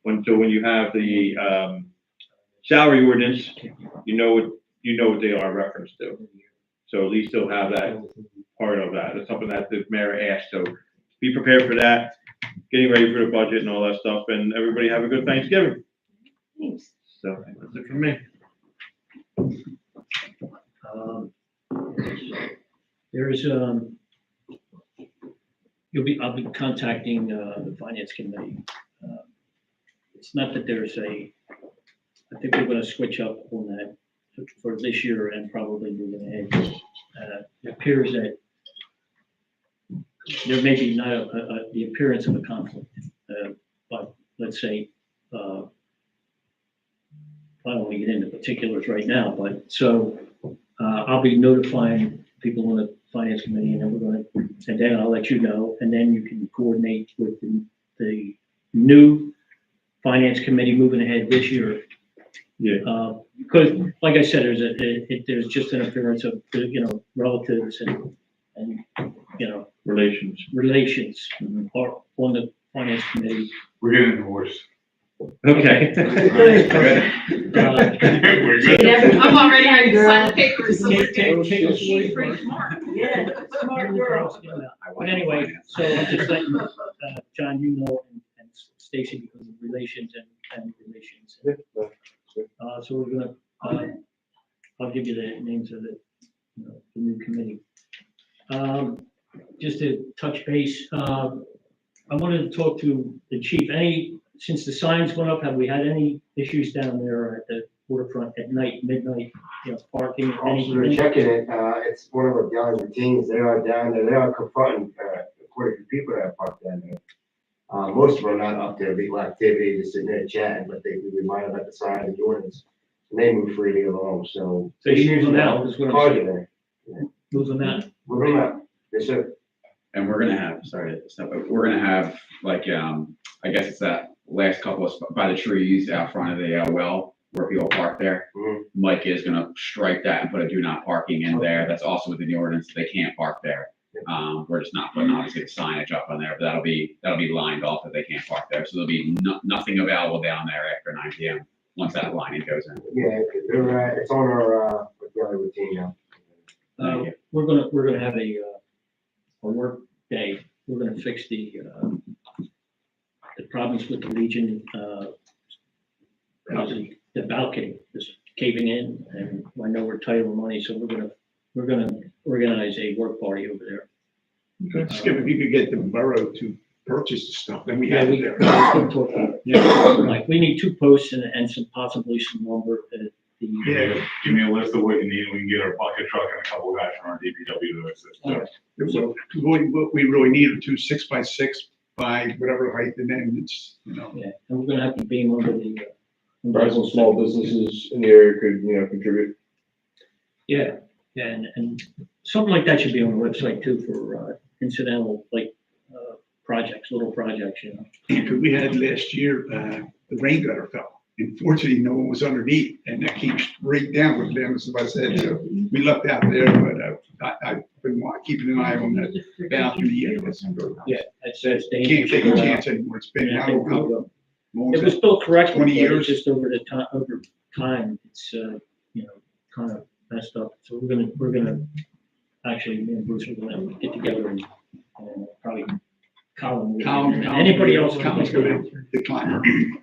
when you have the, salary ordinance, you know what they are referenced to. So at least they'll have that part of that. It's something that the mayor asked, so be prepared for that, getting ready for the budget and all that stuff, and everybody have a good Thanksgiving. Thanks. So that's it from me. There's, I'll be contacting, the finance committee. It's not that I think we're gonna switch up on that for this year and probably moving ahead. It appears that there may be not the appearance of a conflict, but let's say, I don't want to get into particulars right now, but so I'll be notifying people on the finance committee, and then I'll let you know, and then you can coordinate with the new finance committee moving ahead this year. Yeah. Because, like I said, there's just an appearance of relatives and relations are on the finance committee. We're getting divorced. Okay. We're good. I'm already having to sign the papers, so we're good. She's free tomorrow. Yeah, smart girl. But anyway, so I'm just letting, John, and Stacy, because of relations and relations. So we're gonna, I'll give you the names of the new committee. Just to touch base, I wanted to talk to the chief. Since the signs went up, have we had any issues down there at the waterfront at night, midnight, parking? We're checking it, it's one of our daily routines, they are down there, they are confronting, according to people that are parked down there. Most of them are not up there, legal activity, just sitting there chatting, but we remind them at the sign of the ordinance, and they move freely along, so. So you move them out, is what I'm Cars saying. are there. Move them out. Move them out, yes, sir. And we're gonna have, sorry to step up, we're gonna have like, I guess it's that last couple of, by the trees out front of the well, where people park there. Mike is gonna strike that and put a do not parking in there. That's also within the ordinance. They can't park there. We're just not putting obviously the signage up on there, but that'll be lined off that they can't park there. So there'll be nothing available down there after 9 PM, once that lining goes in. Yeah, it's on our, daily routine now. We're gonna have a work day. We're gonna fix the problems with the Legion, the balcony is caving in, and I know we're tight on money, so we're gonna organize a work party over there. Okay, Skip, if you could get the borough to purchase the stuff, then we Yeah, have we it can there. talk about it. Yeah, like, we need 2 posts and possibly some lumber. Yeah, give me a list of what you need, we can get our bucket truck and a couple of guys from our DPW to assist. So what we really need are 2 6x6 by whatever height, and then it's, Yeah, and we're gonna have to beam under the. Perhaps some small businesses in the area could, contribute. Yeah, and something like that should be on the website too for incidental, projects, little projects, Because we had last year, the rain gutter fell. Unfortunately, no one was underneath, and that came right down with them, as I said, so we left out there, but I've been keeping an eye on that balcony. Yeah, it's Can't take a chance anymore, it's been out of. It was built correctly, 20 but years. it's just over time, it's, kind of messed up. So we're gonna, actually, me and Bruce are gonna get together and probably Colin. and anybody else. Colin's gonna decline.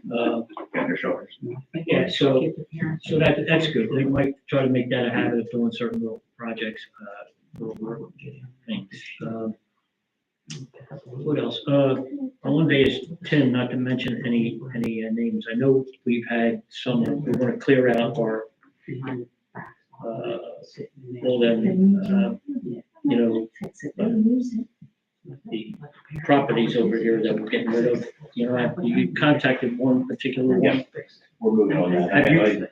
Got their shoulders. Yeah, so that's good. They might try to make that a habit of doing certain little projects, little things. What else? One day is Tim, not to mention any names. I know we've had some, we want to clear out our, all them, the properties over here that we're getting rid of. You contacted one particular one. We're moving on that.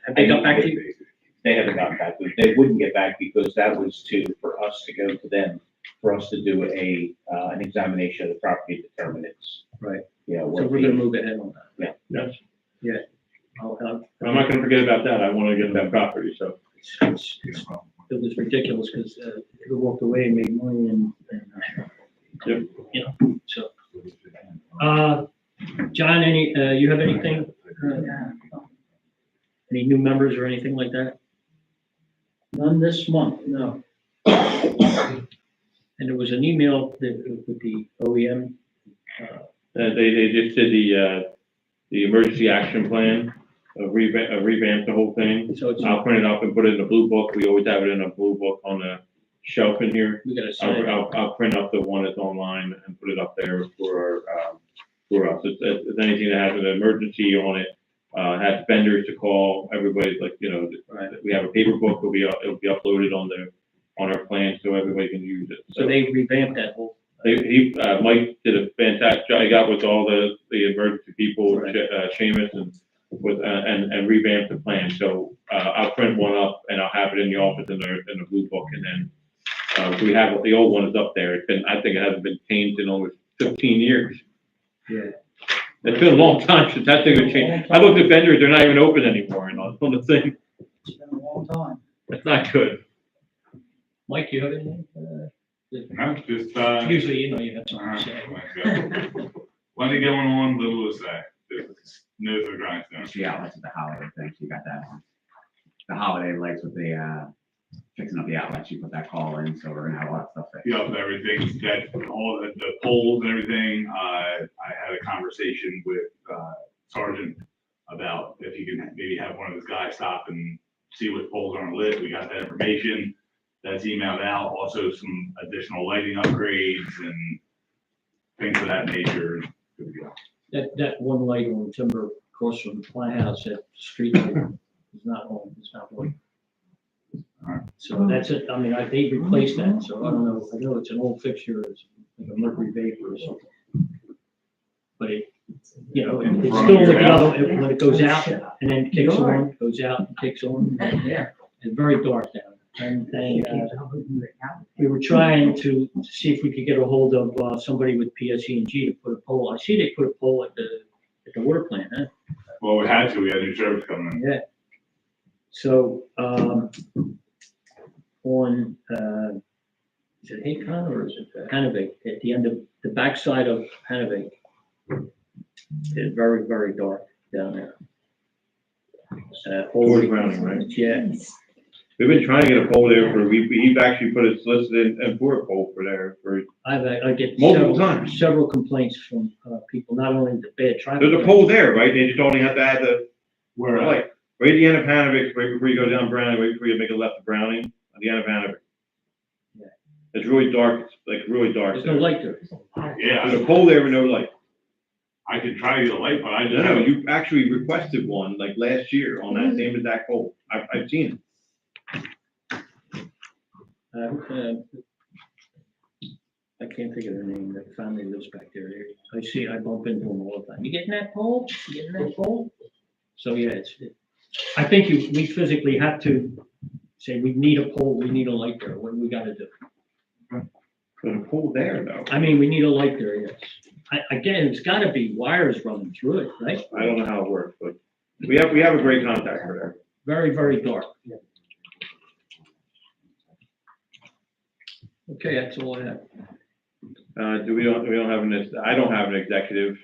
Have they got back to you? They haven't gotten back. They wouldn't get back because that was for us to go to them, for us to do an examination of the property, determine its, Right. you know, So what we're gonna the, move ahead on that. Yes. Yeah. I'm not gonna forget about that. I wanna get that property, so. It was ridiculous because they walked away and made money and Yep. you know, so. John, you have anything? Any new members or anything like that? None this month, no. And there was an email with the OEM. They just did the emergency action plan, revamp the whole thing. So it's, I'll print it up and put it in a blue book. We always have it in a blue book on the shelf in here. we gotta sign. I'll print up the one that's online and put it up there for us. If anything that has an emergency on it, has vendors to call, everybody, like, you know, we have a paper book, it'll be uploaded on our plan so everybody can use it. So they revamped that whole. Mike did a fantastic job. He got with all the emergency people, Right. Seamus and revamped the plan. So, I'll print one up and I'll have it in the office in the blue book, and then, we have, the old one is up there. I think it hasn't been changed in over 15 years. Yeah. It's been a long time since that thing was changed. I looked at vendors, they're not even open anymore and on the thing. It's been a long time. It's not good. Mike, you have anything? No, just, Usually, you know, you have something to say. plenty going on, little to say. Just nose to the grindstone. She outlets with the holiday thing, she got that one. The holiday lights with the, fixing up the outlet, she put that call in, so we're gonna have a lot of stuff fixed. Yep, everything, that, all the poles and everything, I had a conversation with, Sergeant about if he can maybe have one of his guys stop and see what poles are on the list. We got that information, that's emailed out, also some additional lighting upgrades and things of that nature. Good to go. That one light on Timber across from the plant house at Street Light is not on, it's not working. So that's it. I mean, they replaced that, so I don't know. I know it's an old fixture, it's like a mercury vapor or something. But it, you know, it's still like another, when it goes out and then kicks on, goes out and kicks on. Yeah. It's very dark down. And we were trying to see if we could get a hold of somebody with PSE&G to put a pole. I see they put a pole at the water plant, huh? Well, we had to, we had new service coming in. Yeah. So, on, is it Haycon or is it Hanover? At the end of the backside of Hanover, it's very, very dark down there. Towards Browning, right? Yeah. We've been trying to get a pole there we've actually put it solicited and for a pole for there for I get multiple times. several complaints from people, not only the bad traffic. There's a pole there, right? They just only have to add the, Where, like, right at the end of Hanover, right before you go down Browning, right before you make a left to Browning, at the end of Hanover. Yeah. It's really dark, it's like really dark. There's no light there. yeah, There's a pole there with no light. I could try to get a light, but I just. No, you actually requested one like last year on that same exact pole. I've seen it. I can't think of their name, the family lives back there. I bump into them all the time. You getting that pole? You getting that pole? So, yeah, I think we physically have to say, we need a pole, we need a light there, what do we gotta do? There's a pole there though. I mean, we need a light there, yes. Again, it's gotta be wires running through it, right? I don't know how it works, but we have a great contact for there. Very, very dark. Okay, that's all I have. We don't have I don't have an executive,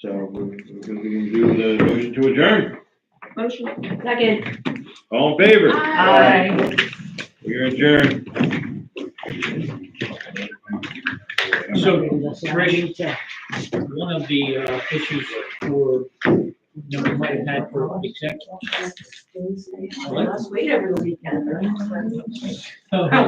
so we can do the motion to adjourn. Motion. Second. All in favor? Aye. We are adjourned. So, Trish, one of the issues for, we might have had for executive. Let's wait every weekend. Oh,